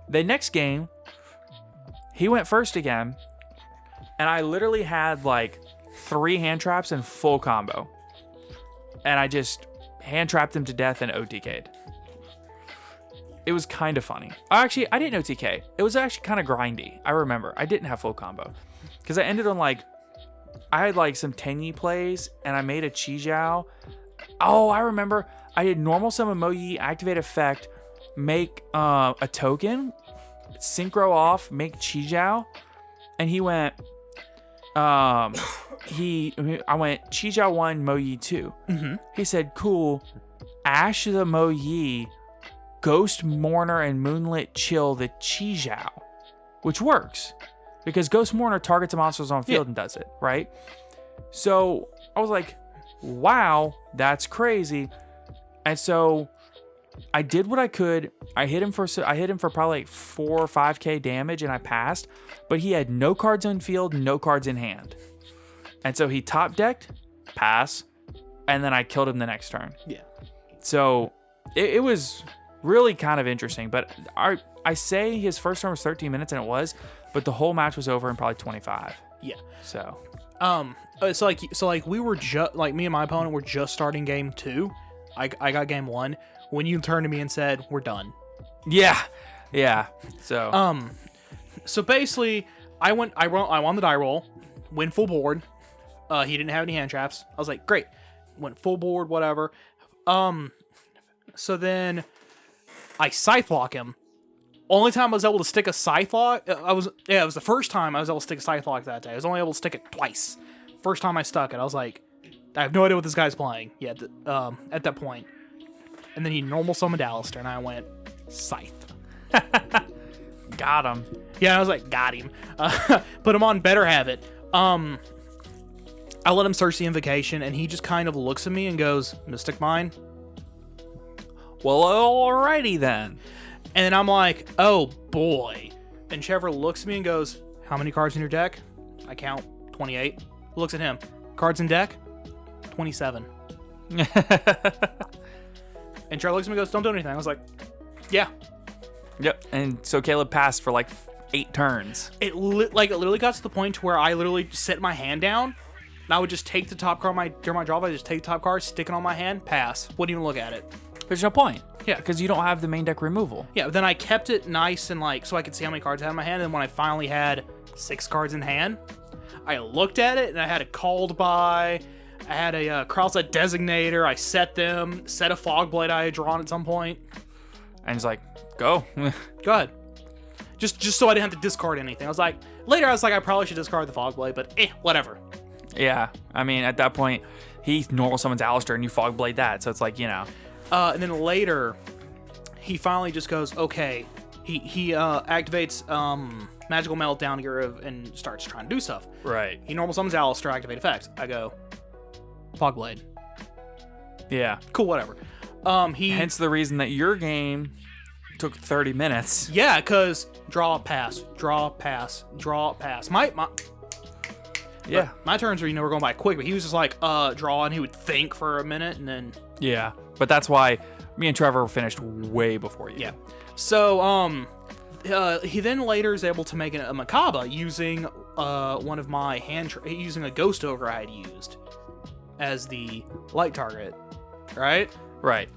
The next game, he went first again, and I literally had like 3 hand traps and full combo. And I just hand trapped him to death and OTK'd. It was kind of funny. Actually, I didn't OTK. It was actually kind of grindy. I remember. I didn't have full combo. Because I ended on like, I had like some Tenyi plays, and I made a Chi Jiao. Oh, I remember. I did normal summon Mo Yi, activate effect, make a token, synchro off, make Chi Jiao, and he went, I went Chi Jiao 1, Mo Yi 2. Mm-hmm. He said, cool, Ash the Mo Yi, Ghost Mourner and Moonlit Chill the Chi Jiao, which works because Ghost Mourner targets the monsters on field and does it, right? So I was like, wow, that's crazy. And so I did what I could. I hit him for probably like 4 or 5k damage, and I passed. But he had no cards on field, no cards in hand, and so he top decked, pass, and then I killed him the next turn. Yeah. So it was really kind of interesting. But I say his first turn was 13 minutes, and it was, but the whole match was over in probably 25. Yeah. So we were just like, me and my opponent were just starting game 2. I got game 1 when you turned to me and said, we're done. Yeah. So basically, I won the die roll, win full board. He didn't have any hand traps. I was like, great, went full board, whatever. So then I scythe lock him. Only time I was able to stick a scythe lock, it was the first time I was able to stick a scythe lock that day. I was only able to stick it twice. First time I stuck it, I was like, I have no idea what this guy's playing yet at that point. And then he normal summoned Alistair, and I went scythe. Got him. Yeah, I was like, got him. Put him on Better Have It. I let him search the invocation, and he just kind of looks at me and goes, Mystic Mine? Well, alrighty then. And then I'm like, oh boy. And Trevor looks at me and goes, how many cards in your deck? I count 28. Looks at him. Cards in deck? 27. And Trevor looks at me and goes, don't do anything. I was like, yeah. Yep. And so Caleb passed for like 8 turns. It literally got to the point where I literally set my hand down, and I would just take the top card during my draw. I just take the top card, stick it on my hand, pass. Wouldn't even look at it. There's no point. Yeah. Because you don't have the main deck removal. Yeah, but then I kept it nice and so I could see how many cards I had in my hand. And when I finally had 6 cards in hand, I looked at it and I had a called by, I had a Kralset Designator, I set them, set a Fogblade I had drawn at some point. And he's like, go. Go ahead. Just so I didn't have to discard anything. Later I was like, I probably should discard the Fogblade, but whatever. Yeah, I mean, at that point, he normal summons Alistair and you Fogblade that, so it's like, And then later, he finally just goes, okay. He activates Magical Meltdown and starts trying to do stuff. Right. He normal summons Alistair, activate effects. I go, Fogblade. Yeah. Cool, whatever. Hence the reason that your game took 30 minutes. Yeah, because draw, pass, draw, pass, draw, pass. Yeah. My turns were going by quick, but he was just like, draw, and he would think for a minute, and then... Yeah, but that's why me and Trevor finished way before you. Yeah. So, he then later is able to make a Macabre using one of my using a Ghost Ogre I had used as the light target, right? Right.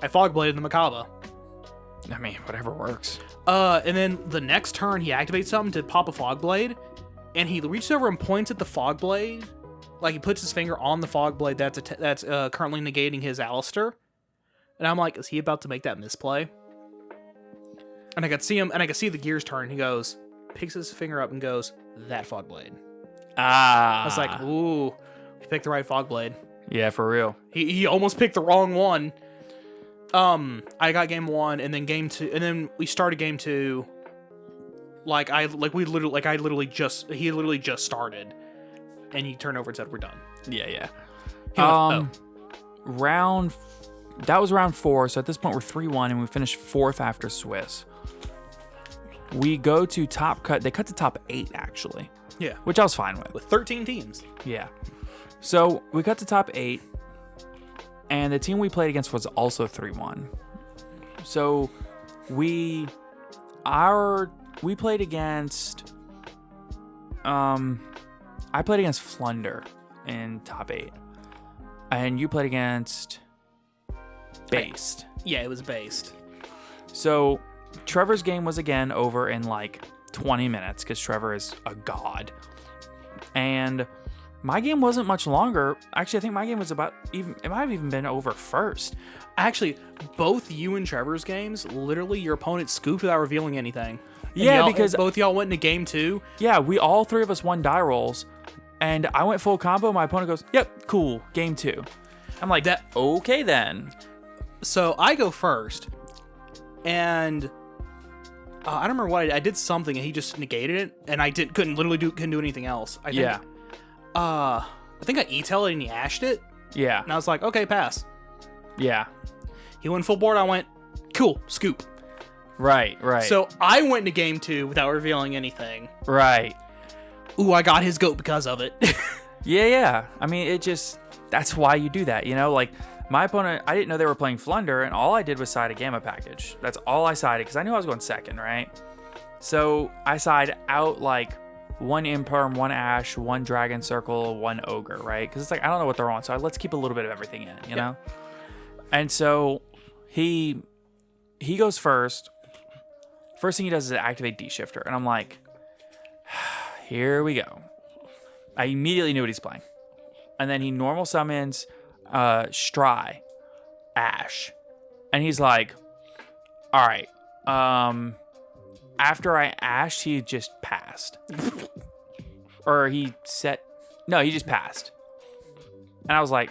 I Fogbladed the Macabre. I mean, whatever works. And then the next turn, he activates something to pop a Fogblade, and he reaches over and points at the Fogblade, like he puts his finger on the Fogblade that's currently negating his Alistair. And I'm like, is he about to make that misplay? And I could see him, and I could see the gears turn. He goes, picks his finger up and goes, that Fogblade. Ah. I was like, ooh, he picked the right Fogblade. Yeah, for real. He almost picked the wrong one. I got game 1, and then game 2, and then we started game 2. He literally just started, and he turned over and said, "We're done." Yeah. He went, That was round 4. So at this point we're 3-1, and we finished 4th after Swiss. We go to top cut. They cut to top 8 actually. Yeah, which I was fine with 13 teams. Yeah. So we cut to top 8. And the team we played against was also 3-1. So we played against I played against Flunder in top 8. And you played against Based. Yeah, it was Based. So Trevor's game was again over in like 20 minutes because Trevor is a god. And my game wasn't much longer. Actually, I think my game was it might have even been over first. Actually, both you and Trevor's games, literally your opponent scooped without revealing anything. Yeah, because both y'all went into game 2. Yeah, we all 3 of us won die rolls, and I went full combo. My opponent goes, "Yep, cool, game 2." I'm like, "That okay then." So I go first, and I don't remember what I did something, and he just negated it, and I couldn't do anything else. I think I E-tailed it and he ashed it. Yeah. And I was like, okay, pass. Yeah. He went full board. I went, cool, scoop. Right. So I went into game 2 without revealing anything. Right. Ooh, I got his goat because of it. Yeah. I mean, that's why you do that, Like, my opponent, I didn't know they were playing Flunder, and all I did was side a Gamma package. That's all I sided, because I knew I was going second, right? So I side out, like, 1 Imperm, 1 Ash, 1 Dragon Circle, 1 Ogre, right? Because it's like, I don't know what they're on, so let's keep a little bit of everything in, you know? And so he goes first. First thing he does is activate D-Shifter, and I'm like, here we go. I immediately knew what he's playing. And then he normal summons Stry, Ash. And he's like, all right, after I ashed, he just passed. Or he just passed. And I was like,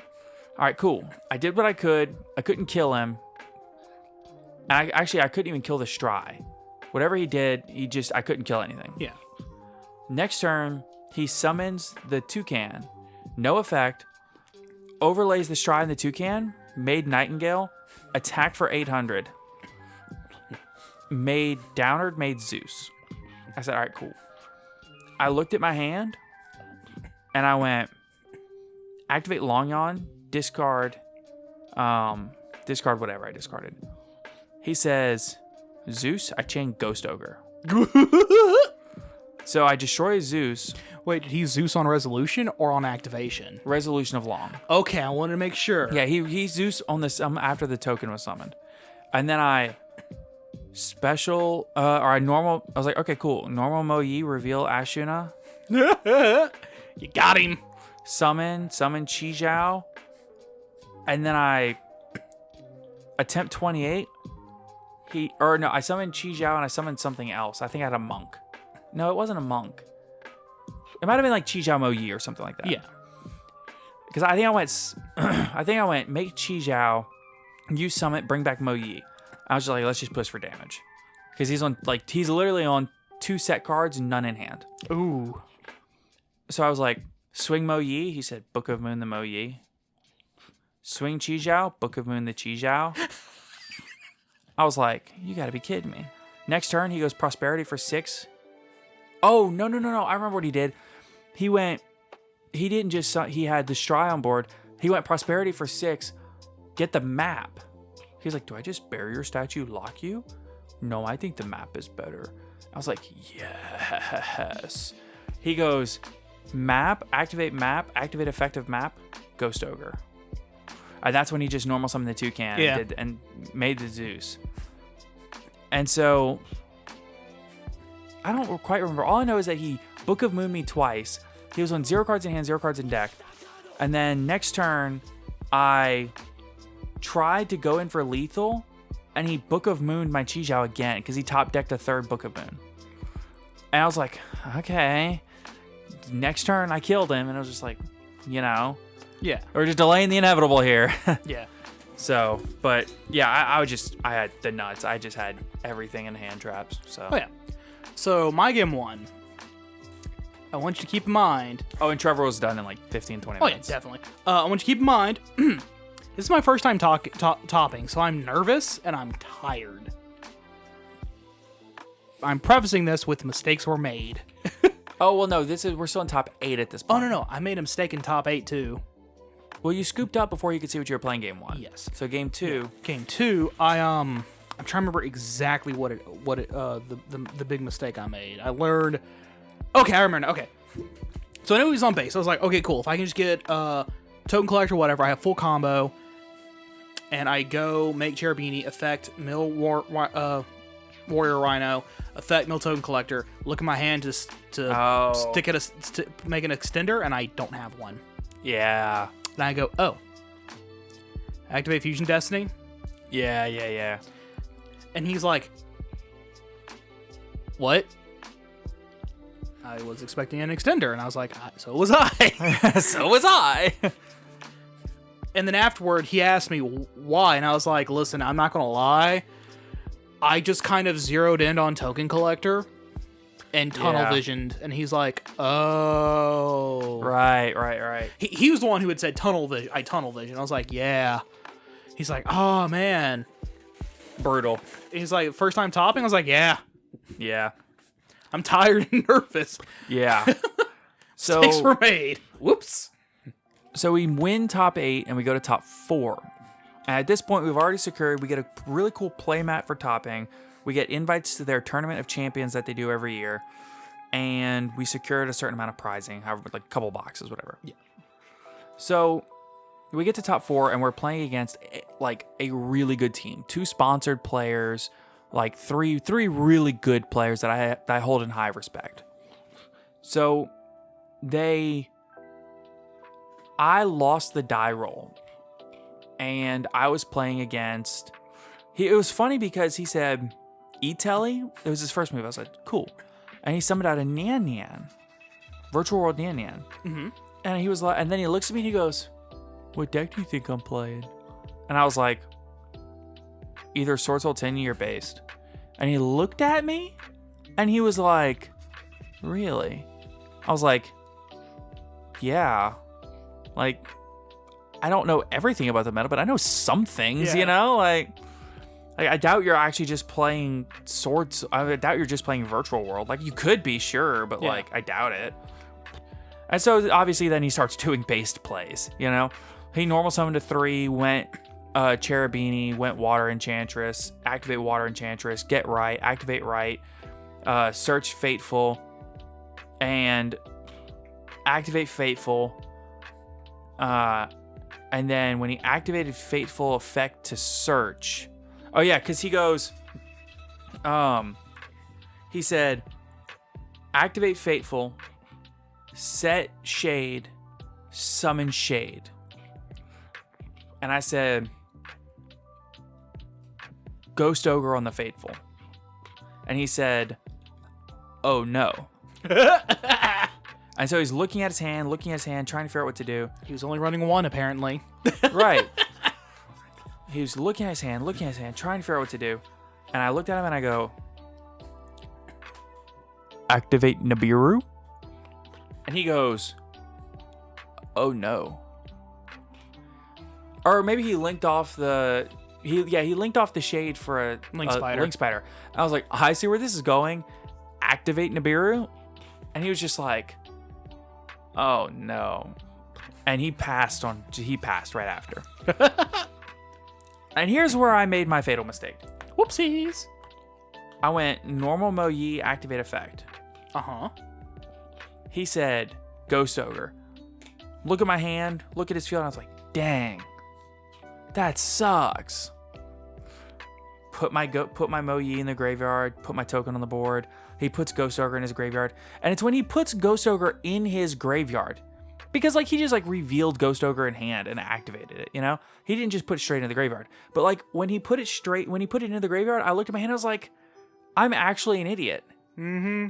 all right, cool. I did what I could. I couldn't kill him. And I couldn't even kill the Stry. Whatever he did, I couldn't kill anything. Yeah. Next turn, he summons the Toucan. No effect. Overlays the Stry and the Toucan. Made Nightingale. Attack for 800. Made Zeus. I said, all right, cool. I looked at my hand, and I went, activate Long Yawn, discard whatever I discarded. He says, Zeus, I chain Ghost Ogre. So I destroy Zeus. Wait, did he Zeus on resolution or on activation? Resolution of long. Okay, I wanted to make sure. Yeah, he Zeus on this after the token was summoned. And then I special or I normal. I was like, okay, cool. Normal Mo Yi reveal Ashuna. You got him. Summon Chi Zhao. And then I attempt 28. I summoned Chi Zhao and I summoned something else. I think I had a monk. No, it wasn't a monk. It might have been like Chi Zhao Mo Yi or something like that. Yeah. Because I think I went make Chi Zhao, use summit, bring back Mo Yi. I was just like, let's just push for damage. Because he's literally on 2 set cards, none in hand. Ooh. So I was like, swing Mo Yi. He said, Book of Moon the Mo Yi. Swing Chi Zhao, Book of Moon the Chi Zhao. I was like, you gotta be kidding me. Next turn, he goes Prosperity for 6. Oh, no. I remember what he did. He had the Stry on board. He went Prosperity for 6, get the map. He's like, do I just bury your statue, lock you? No, I think the map is better. I was like, yes. He goes, activate effective map, Ghost Ogre. And that's when he just normal summoned the toucan and made the Zeus. And so, I don't quite remember. All I know is that he Book of Moon me twice. He was on 0 cards in hand, 0 cards in deck. And then next turn, I tried to go in for lethal, and he Book of Moon my Chi Zhao again because he top decked a 3rd Book of Moon. And I was like, okay. Next turn, I killed him, and I was just like, Yeah. We're just delaying the inevitable here. Yeah. So, but yeah, I had the nuts. I just had everything in hand traps. So. Oh, yeah. So, my game 1. I want you to keep in mind. Oh, and Trevor was done in like 15, 20 minutes. Oh, yeah, definitely. I want you to keep in mind. This is my first time topping, so I'm nervous and I'm tired. I'm prefacing this with mistakes were made. Oh, well, no, we're still in top 8 at this point. Oh, no. I made a mistake in top 8, too. Well, you scooped up before you could see what you were playing game 1. Yes. So game 2. Yeah. Game 2, I'm trying to remember exactly the big mistake I made. I learned. Okay, I remember. Okay. So I knew he was on base. I was like, okay, cool. If I can just get token collector, whatever, I have full combo, and I go make Cherubini, effect Mill Warrior Rhino, effect Mill Token Collector. Look at my hand to stick it make an extender, and I don't have one. Yeah. And I go, oh, activate Fusion Destiny. Yeah. And he's like, what? I was expecting an extender, and I was like, so was I. So was I. And then afterward, he asked me why, and I was like, listen, I'm not going to lie. I just kind of zeroed in on Token Collector and tunnel visioned, and he's like, oh. Right. He was the one who had said tunnel vision. I tunnel vision. I was like, yeah. He's like, oh, man. Brutal. He's like, first time topping? I was like, yeah. Yeah. I'm tired and nervous. Yeah. So Mistakes were made. Whoops. So we win top 8 and we go to top 4. And at this point, we've already secured. We get a really cool playmat for topping. We get invites to their Tournament of Champions that they do every year. And we secured a certain amount of prizing, however, like a couple boxes, whatever. Yeah. So we get to top 4 and we're playing against like a really good team. 2 sponsored players, like three really good players that I hold in high respect. So I lost the die roll, and I was playing against. It was funny because he said E-Telly. It was his first move. I was like, cool, and he summoned out a Nian Nian, Virtual World Nian Nian. Mm-hmm. And he was like, and then he looks at me and he goes, "What deck do you think I'm playing?" And I was like, "Either Sword Soul Tenyi or Based." And he looked at me, and he was like, "Really?" I was like, "Yeah." Like, I don't know everything about the meta, but I know some things, you know? Like, I doubt you're actually just playing Swords. I doubt you're just playing Virtual World. Like, you could be, sure, but, like, I doubt it. And so, obviously, then he starts doing based plays, you know? He normal summoned a 3, went Cherubini, went Water Enchantress, activate Water Enchantress, get right, activate right, search Fateful, and activate Fateful. And then when he activated Fateful effect to search. Oh yeah, because he goes, he said, activate Fateful, set Shade, summon Shade. And I said, Ghost Ogre on the Fateful. And he said, oh no. And so he's looking at his hand, trying to figure out what to do. He was only running one, apparently. Right. He was looking at his hand, trying to figure out what to do. And I looked at him and I go, activate Nibiru? And he goes, oh no. Or maybe he linked off the... He linked off the Shade for a Link Spider. I was like, I see where this is going. Activate Nibiru? And he was just like, oh no. And he passed right after. And here's where I made my fatal mistake. Whoopsies. I went normal Mo Yi, activate effect. Uh-huh. He said, Ghost Ogre. Look at my hand, look at his field, and I was like, dang. That sucks. Put my Mo Yi in the graveyard, put my token on the board. He puts Ghost Ogre in his graveyard. And it's when he puts Ghost Ogre in his graveyard. Because like he just like revealed Ghost Ogre in hand and activated it, you know? He didn't just put it straight into the graveyard. But like when he put it into the graveyard, I looked at my hand, I was like, I'm actually an idiot. Mm-hmm.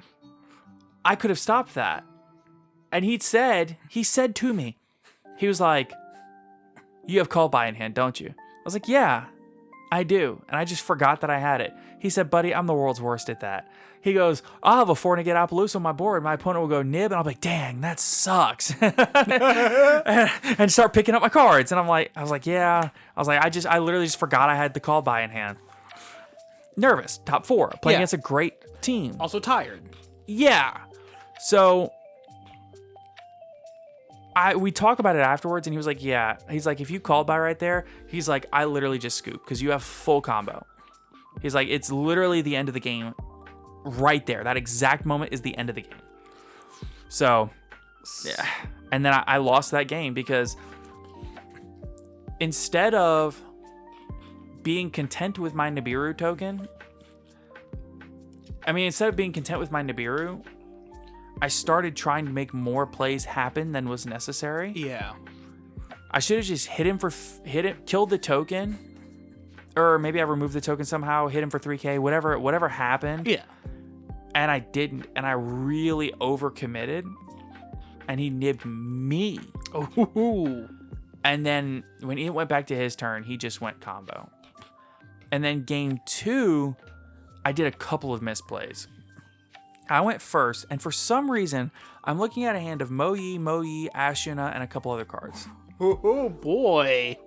I could have stopped that. And he said to me, he was like, you have Call By in hand, don't you? I was like, yeah, I do. And I just forgot that I had it. He said, buddy, I'm the world's worst at that. He goes, I'll have a 4-negate Appaloosa on my board. My opponent will go Nib. And I'll be like, dang, that sucks. and start picking up my cards. And I was like, yeah. I literally just forgot I had the Call By in hand. Nervous. Top 4. Playing against a great team. Also tired. Yeah. So we talk about it afterwards, and he was like, yeah. He's like, if you Call By right there, he's like, I literally just scoop because you have full combo. He's like, it's literally the end of the game right there. That exact moment is the end of the game. So, yeah. And then I lost that game because instead of being content with my Nibiru token, I started trying to make more plays happen than was necessary. Yeah. I should have just killed the token, or maybe I removed the token somehow, hit him for 3k, whatever happened. Yeah. And I didn't, and I really overcommitted, and he nibbed me. Oh. And then when it went back to his turn, he just went combo. And then game 2, I did a couple of misplays. I went first, and for some reason, I'm looking at a hand of Mo Yi, Ashuna, and a couple other cards. Oh boy.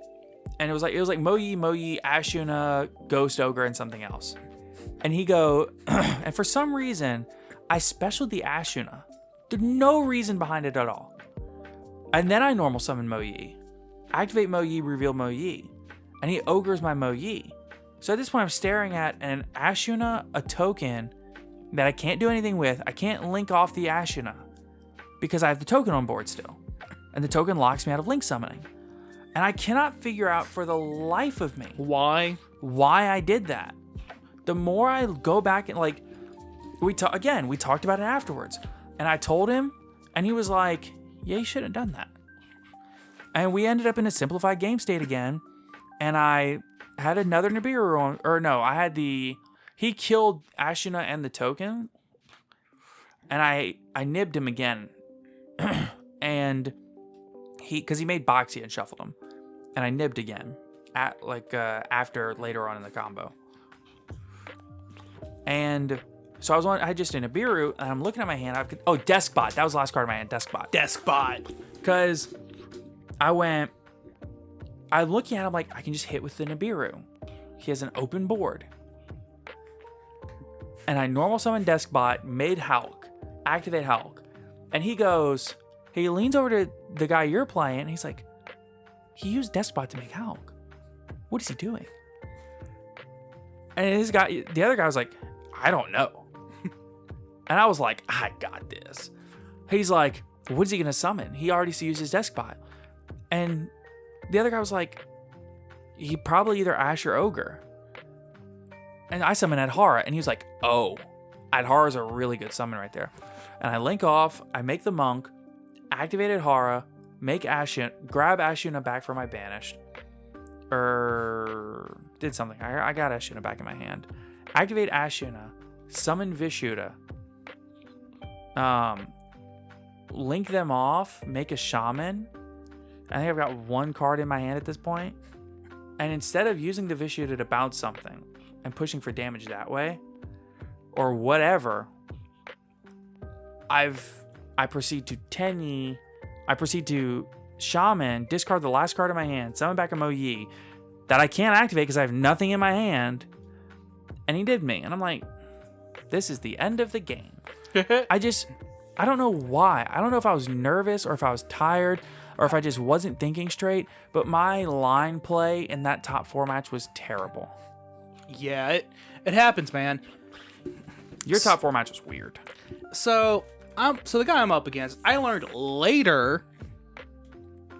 And it was like Mo Yi, Ashuna, Ghost Ogre, and something else. And he go, and for some reason, I specialed the Ashuna. There's no reason behind it at all. And then I normal summon Mo Yi. Activate Mo Yi, reveal Mo Yi. And he ogres my Mo Yi. So at this point, I'm staring at an Ashuna, a token that I can't do anything with. I can't link off the Ashuna because I have the token on board still. And the token locks me out of link summoning. And I cannot figure out for the life of me why I did that. The more I go back and like, we talked about it afterwards. And I told him, and he was like, yeah, you shouldn't have done that. And we ended up in a simplified game state again. And I had another Nibiru on, or no, he killed Ashuna and the token. And I nibbed him again. And because he made Boxy and shuffled him. And I nibbed again after later on in the combo. And so I had just a Nibiru, and I'm looking at my hand. Deskbot. That was the last card in my hand, Deskbot. Because I'm looking at him like, I can just hit with the Nibiru. He has an open board. And I normal summon Deskbot, made Hulk, activate Hulk. And he leans over to the guy you're playing, and he's like, he used Deskbot to make Hulk. What is he doing? And the other guy was like, I don't know. And I was like, I got this. He's like, What is he going to summon? He already used his desk pile. And the other guy was like, he probably either Ash or Ogre. And I summoned Adhara, and he was like, oh, Adhara is a really good summon right there. And I link off, I make the monk, activate Adhara, make Ashion, grab Ashuna back from my banished. Did something. I got Ashuna back in my hand. Activate Ashuna, summon Vishuddha, link them off, make a shaman. I think I've got one card in my hand at this point. And instead of using the Vishuddha to bounce something and pushing for damage that way, or whatever, I proceed to Tenyi. I proceed to Shaman, discard the last card in my hand, summon back a Mo Yi that I can't activate because I have nothing in my hand. And he did me. And I'm like, this is the end of the game. I don't know why. I don't know if I was nervous or if I was tired or if I just wasn't thinking straight, but my line play in that top 4 match was terrible. Yeah, it happens, man. Your top 4 match was weird. So the guy I'm up against, I learned later,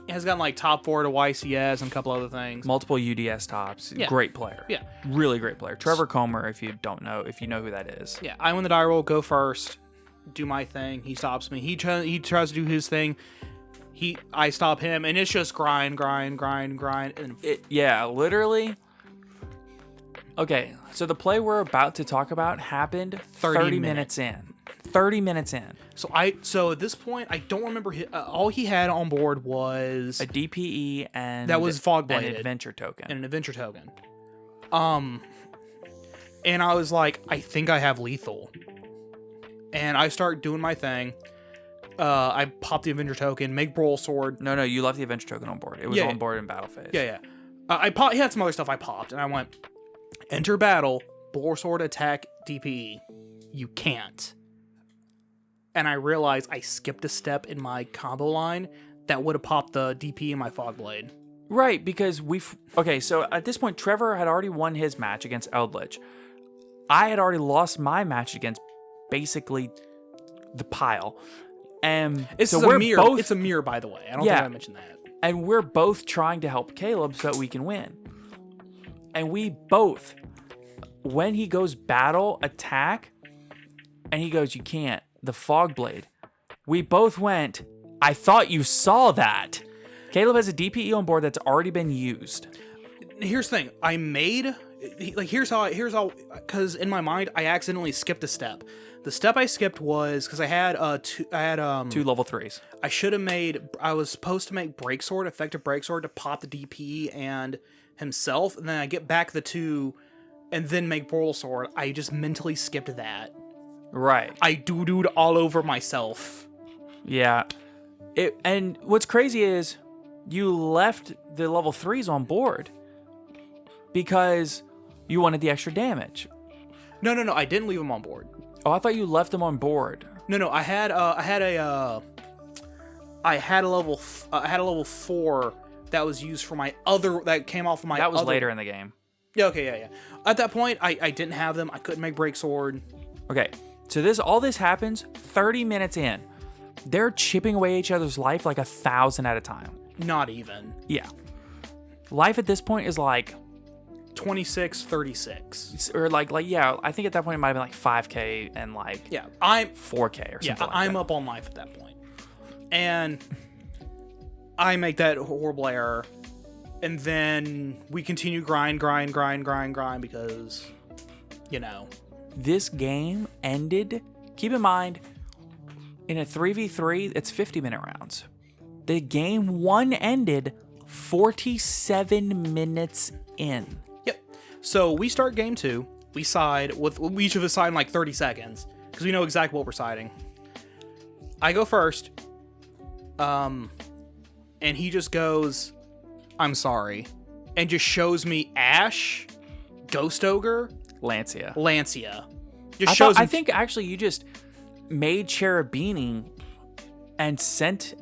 has gotten like top 4 to YCS and a couple other things. Multiple UDS tops. Yeah. Great player. Yeah. Really great player. Trevor Comer, if you know who that is. Yeah, I win the die roll, go first, do my thing. He stops me. He tries to do his thing. I stop him, and it's just grind. And Yeah, literally. Okay, so the play we're about to talk about happened 30 minutes in. 30 minutes in. So at this point, I don't remember. All he had on board was a DPE and that was fog bladed, an adventure token. And an adventure token. And I was like, I think I have lethal. And I start doing my thing. I pop the adventure token, make Brawl Sword. No, you left the adventure token on board. It was on board in battle phase. Yeah. He had some other stuff I popped, and I went, enter battle, Brawl Sword, attack, DPE. You can't. And I realized I skipped a step in my combo line that would have popped the DP in my Fog Blade. Right, because so at this point, Trevor had already won his match against Eldritch. I had already lost my match against basically the pile. And it's a mirror. It's a mirror, by the way. I don't think I mentioned that. And we're both trying to help Caleb so that we can win. And we both, when he goes battle, attack, and he goes, you can't. The Fog Blade. We both went, I thought you saw that. Caleb has a DPE on board that's already been used. Here's the thing. Here's how, because in my mind, I accidentally skipped a step. The step I skipped was because I had two level 3s. I was supposed to make Break Sword, effective Break Sword, to pop the DP and himself, and then I get back the 2 and then make Brawl Sword. I just mentally skipped that. Right. I doo-dooed all over myself. Yeah. And what's crazy is you left the level 3s on board because you wanted the extra damage. No, I didn't leave them on board. Oh, I thought you left them on board. No, I had a level 4 that was used for my other, that came off of my That was other, later in the game. Yeah, okay, yeah. At that point, I didn't have them. I couldn't make Break Sword. Okay, so all this happens 30 minutes in. They're chipping away each other's life like 1,000 at a time. Not even. Yeah. Life at this point is like 26, 36. Or yeah, I think at that point it might have been like 5K and I'm 4K or something. I'm up on life at that point. And I make that horrible error. And then we continue grind because, This game ended, keep in mind, in a 3v3, it's 50-minute rounds. The game 1 ended 47 minutes in. Yep. So we start game 2. We side with each of us side in like 30 seconds because we know exactly what we're siding. I go first. And he just goes, I'm sorry. And just shows me Ash, Ghost Ogre, Lancia. I think actually you just made Cherubini and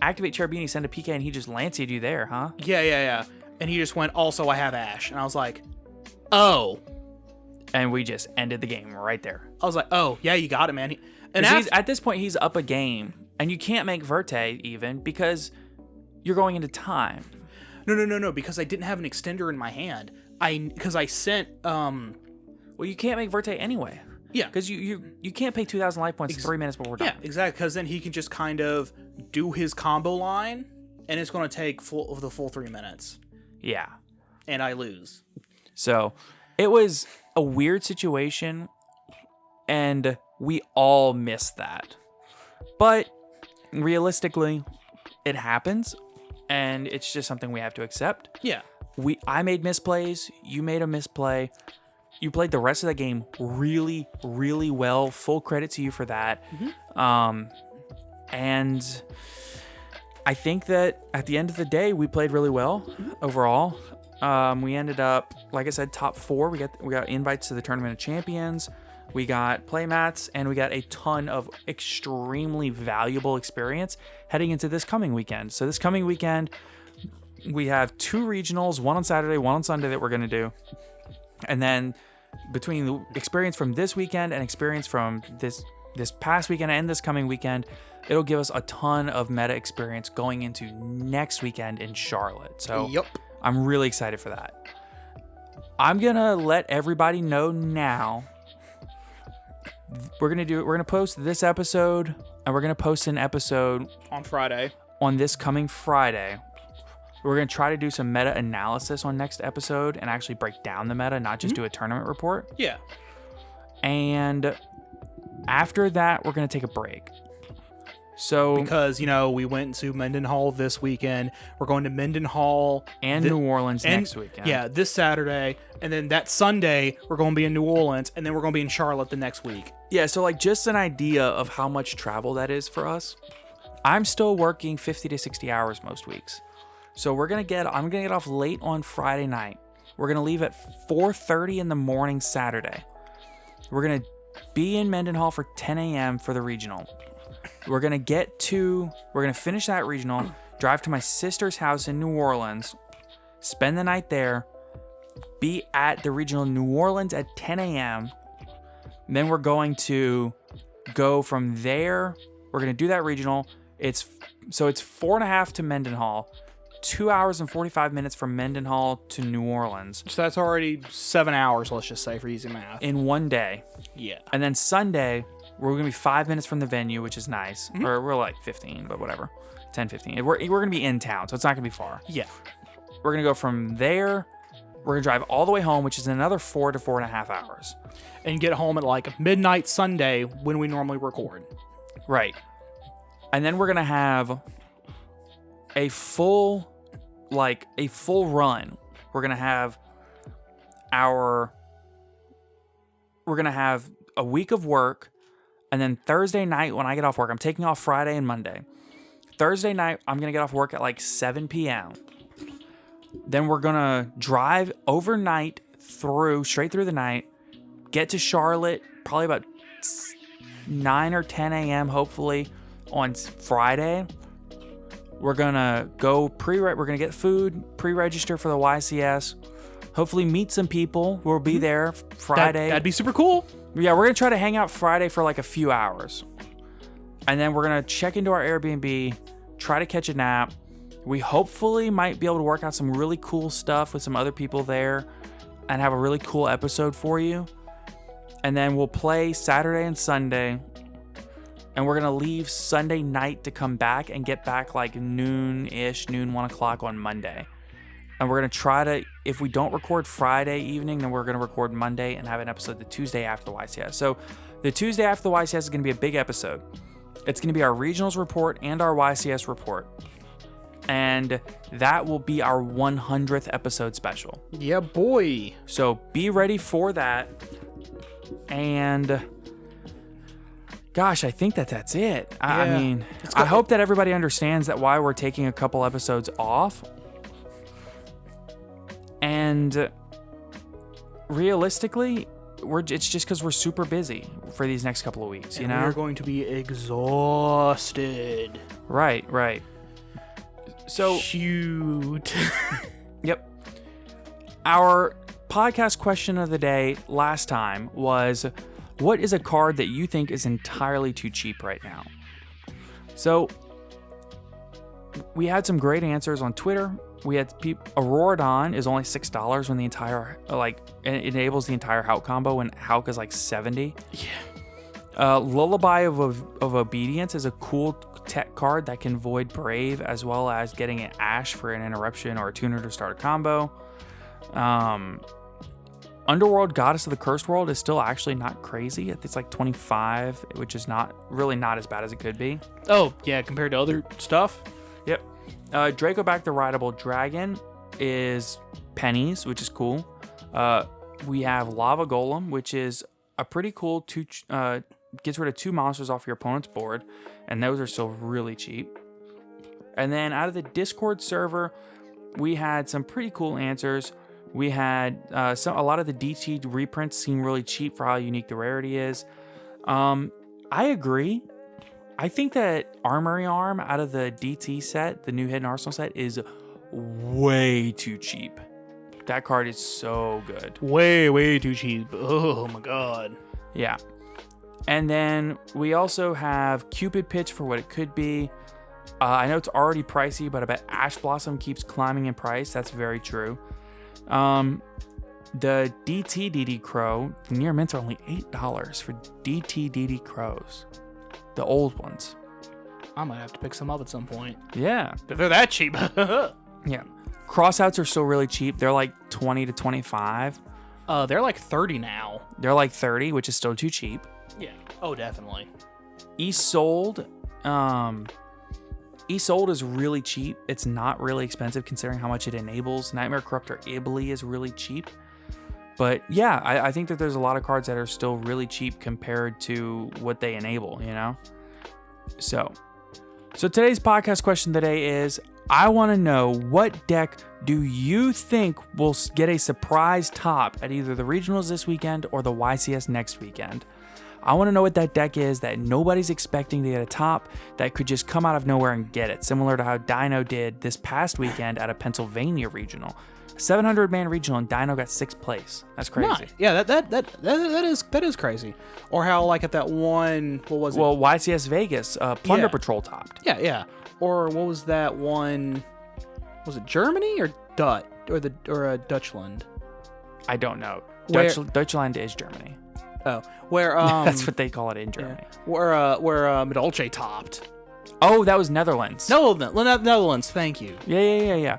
activate Cherubini, send a PK, and he just Lancia'd you there, huh? Yeah. And he just went, also, I have Ash. And I was like, oh. And we just ended the game right there. I was like, oh, yeah, you got it, man. And at this point, he's up a game, And you can't make Verte even because you're going into time. No, because I didn't have an extender in my hand. Because I sent Well, you can't make Verte anyway. Yeah. Because you can't pay 2,000 life points 3 minutes before we're done. Yeah, exactly. Because then he can just kind of do his combo line, and it's going to take the full 3 minutes. Yeah. And I lose. So it was a weird situation, and we all missed that. But realistically, it happens, and it's just something we have to accept. Yeah. I made misplays. You made a misplay. You played the rest of the game really, really well. Full credit to you for that. Mm-hmm. And I think that at the end of the day, we played really well overall. We ended up, like I said, top 4. We got invites to the Tournament of Champions. We got playmats, and we got a ton of extremely valuable experience heading into this coming weekend. So this coming weekend, we have 2 regionals, one on Saturday, one on Sunday that we're going to do. And then between the experience from this weekend and experience from this past weekend and this coming weekend, it'll give us a ton of meta experience going into next weekend in Charlotte. So yep. I'm really excited for that. I'm going to let everybody know now. We're going to post this episode, and we're going to post an episode on Friday. On this coming Friday. We're going to try to do some meta analysis on next episode and actually break down the meta, not just do a tournament report. Yeah. And after that, we're going to take a break. So because, we went to Mendenhall this weekend. We're going to Mendenhall and New Orleans next weekend. Yeah, this Saturday. And then that Sunday, we're going to be in New Orleans. And then we're going to be in Charlotte the next week. Yeah, so just an idea of how much travel that is for us. I'm still working 50 to 60 hours most weeks. So I'm going to get off late on Friday night. We're going to leave at 4:30 in the morning Saturday. We're going to be in Mendenhall for 10 a.m. for the regional. We're going to finish that regional, drive to my sister's house in New Orleans, spend the night there, be at the regional in New Orleans at 10 a.m. Then we're going to go from there. We're going to do that regional. It's 4.5 to Mendenhall, 2 hours and 45 minutes from Mendenhall to New Orleans. So that's already 7 hours, let's just say, for easy math. In one day. Yeah. And then Sunday, we're going to be 5 minutes from the venue, which is nice. Mm-hmm. Or we're like 15, but whatever. 10, 15. We're going to be in town, so it's not going to be far. Yeah. We're going to go from there. We're going to drive all the way home, which is another 4 to 4.5 hours. And get home at like midnight Sunday when we normally record. Right. And then we're going to have a full run. We're going to have a week of work. And then Thursday night when I get off work, I'm taking off Friday and Monday. Thursday night, I'm going to get off work at like 7 p.m. Then we're going to drive overnight straight through the night, get to Charlotte probably about 9 or 10 a.m. hopefully on Friday. We're going to go we're going to get food, pre-register for the YCS, hopefully meet some people who will be there Friday. That'd be super cool. Yeah, we're going to try to hang out Friday for like a few hours. And then we're going to check into our Airbnb, try to catch a nap. We hopefully might be able to work out some really cool stuff with some other people there and have a really cool episode for you. And then we'll play Saturday and Sunday. And we're going to leave Sunday night to come back and get back like noon, 1 o'clock on Monday. And we're going to try to, if we don't record Friday evening, then we're going to record Monday and have an episode the Tuesday after the YCS. So the Tuesday after the YCS is going to be a big episode. It's going to be our regionals report and our YCS report. And that will be our 100th episode special. Yeah, boy. So be ready for that. And gosh, I think that's it. I mean, I hope that everybody understands that why we're taking a couple episodes off. And realistically, it's just because we're super busy for these next couple of weeks, you know? We're going to be exhausted. Right. So shoot. Yep. Our podcast question of the day last time was, what is a card that you think is entirely too cheap right now? So we had some great answers on Twitter. We had Auroradon is only $6 when the entire it enables the entire Hauk combo, when Hauk is like 70. Yeah. Lullaby of Obedience is a cool tech card that can void Brave, as well as getting an Ash for an interruption or a tuner to start a combo. Underworld Goddess of the Cursed World is still actually not crazy. It's like 25, which is not as bad as it could be. Oh, yeah, compared to other stuff? Yep. Dracoback the Rideable Dragon is pennies, which is cool. We have Lava Golem, which is a pretty cool gets rid of 2 monsters off your opponent's board, and those are still really cheap. And then out of the Discord server, we had some pretty cool answers. We had a lot of the DT reprints seem really cheap for how unique the rarity is. I agree. I think that Armory Arm out of the DT set, the new Hidden Arsenal set, is way too cheap. That card is so good. Way too cheap. Oh my god. Yeah. And then we also have Cupid Pitch for what it could be. I know it's already pricey, but I bet Ash Blossom keeps climbing in price. That's very true. The DT Crow, near mints are only $8 for DT Crows. The old ones. I might have to pick some up at some point. Yeah. If they're that cheap. Yeah. Crossouts are still really cheap. They're like 20 to 25. They're like 30 now. They're like 30, which is still too cheap. Yeah. Oh, definitely. Isolde is really cheap. It's not really expensive considering how much it enables. Nightmare Corruptor Ibly is really cheap. But yeah, I think that there's a lot of cards that are still really cheap compared to what they enable, you know? So today's podcast question today is, I want to know, what deck do you think will get a surprise top at either the regionals this weekend or the YCS next weekend? I want to know what that deck is that nobody's expecting to get a top, that could just come out of nowhere and get it, similar to how Dino did this past weekend at a Pennsylvania regional. 700-man regional, and Dino got 6th place. That's crazy. Nice. Yeah, that is crazy. Or how, like, at that one, what was it? Well, YCS Vegas, Plunder Patrol topped. Yeah. Or what was that one? Was it Germany or Dutchland? I don't know. Dutchland is Germany. Oh, where that's what they call it in Germany. Yeah. Where Medolce topped. Oh, that was Netherlands. Netherlands. Thank you. Yeah.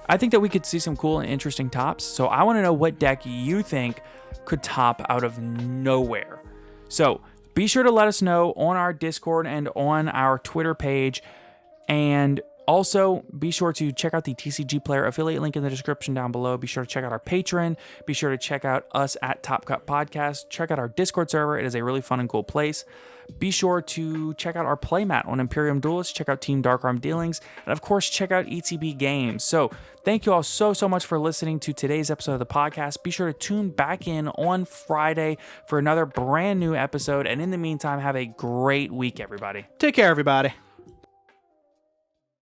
I think that we could see some cool and interesting tops. So I want to know what deck you think could top out of nowhere. So be sure to let us know on our Discord and on our Twitter page. And also be sure to check out the TCG Player affiliate link in the description down below. Be sure to check out our Patreon. Be sure to check out us at Top Cut Podcast. Check out our Discord server. It is a really fun and cool place. Be sure to check out our playmat on Imperium Duelist. Check out Team Dark Arm Dealings. And of course, check out ETB Games. So thank you all so much for listening to today's episode of the podcast. Be sure to tune back in on Friday for another brand new episode. And in the meantime, have a great week, everybody. Take care, everybody.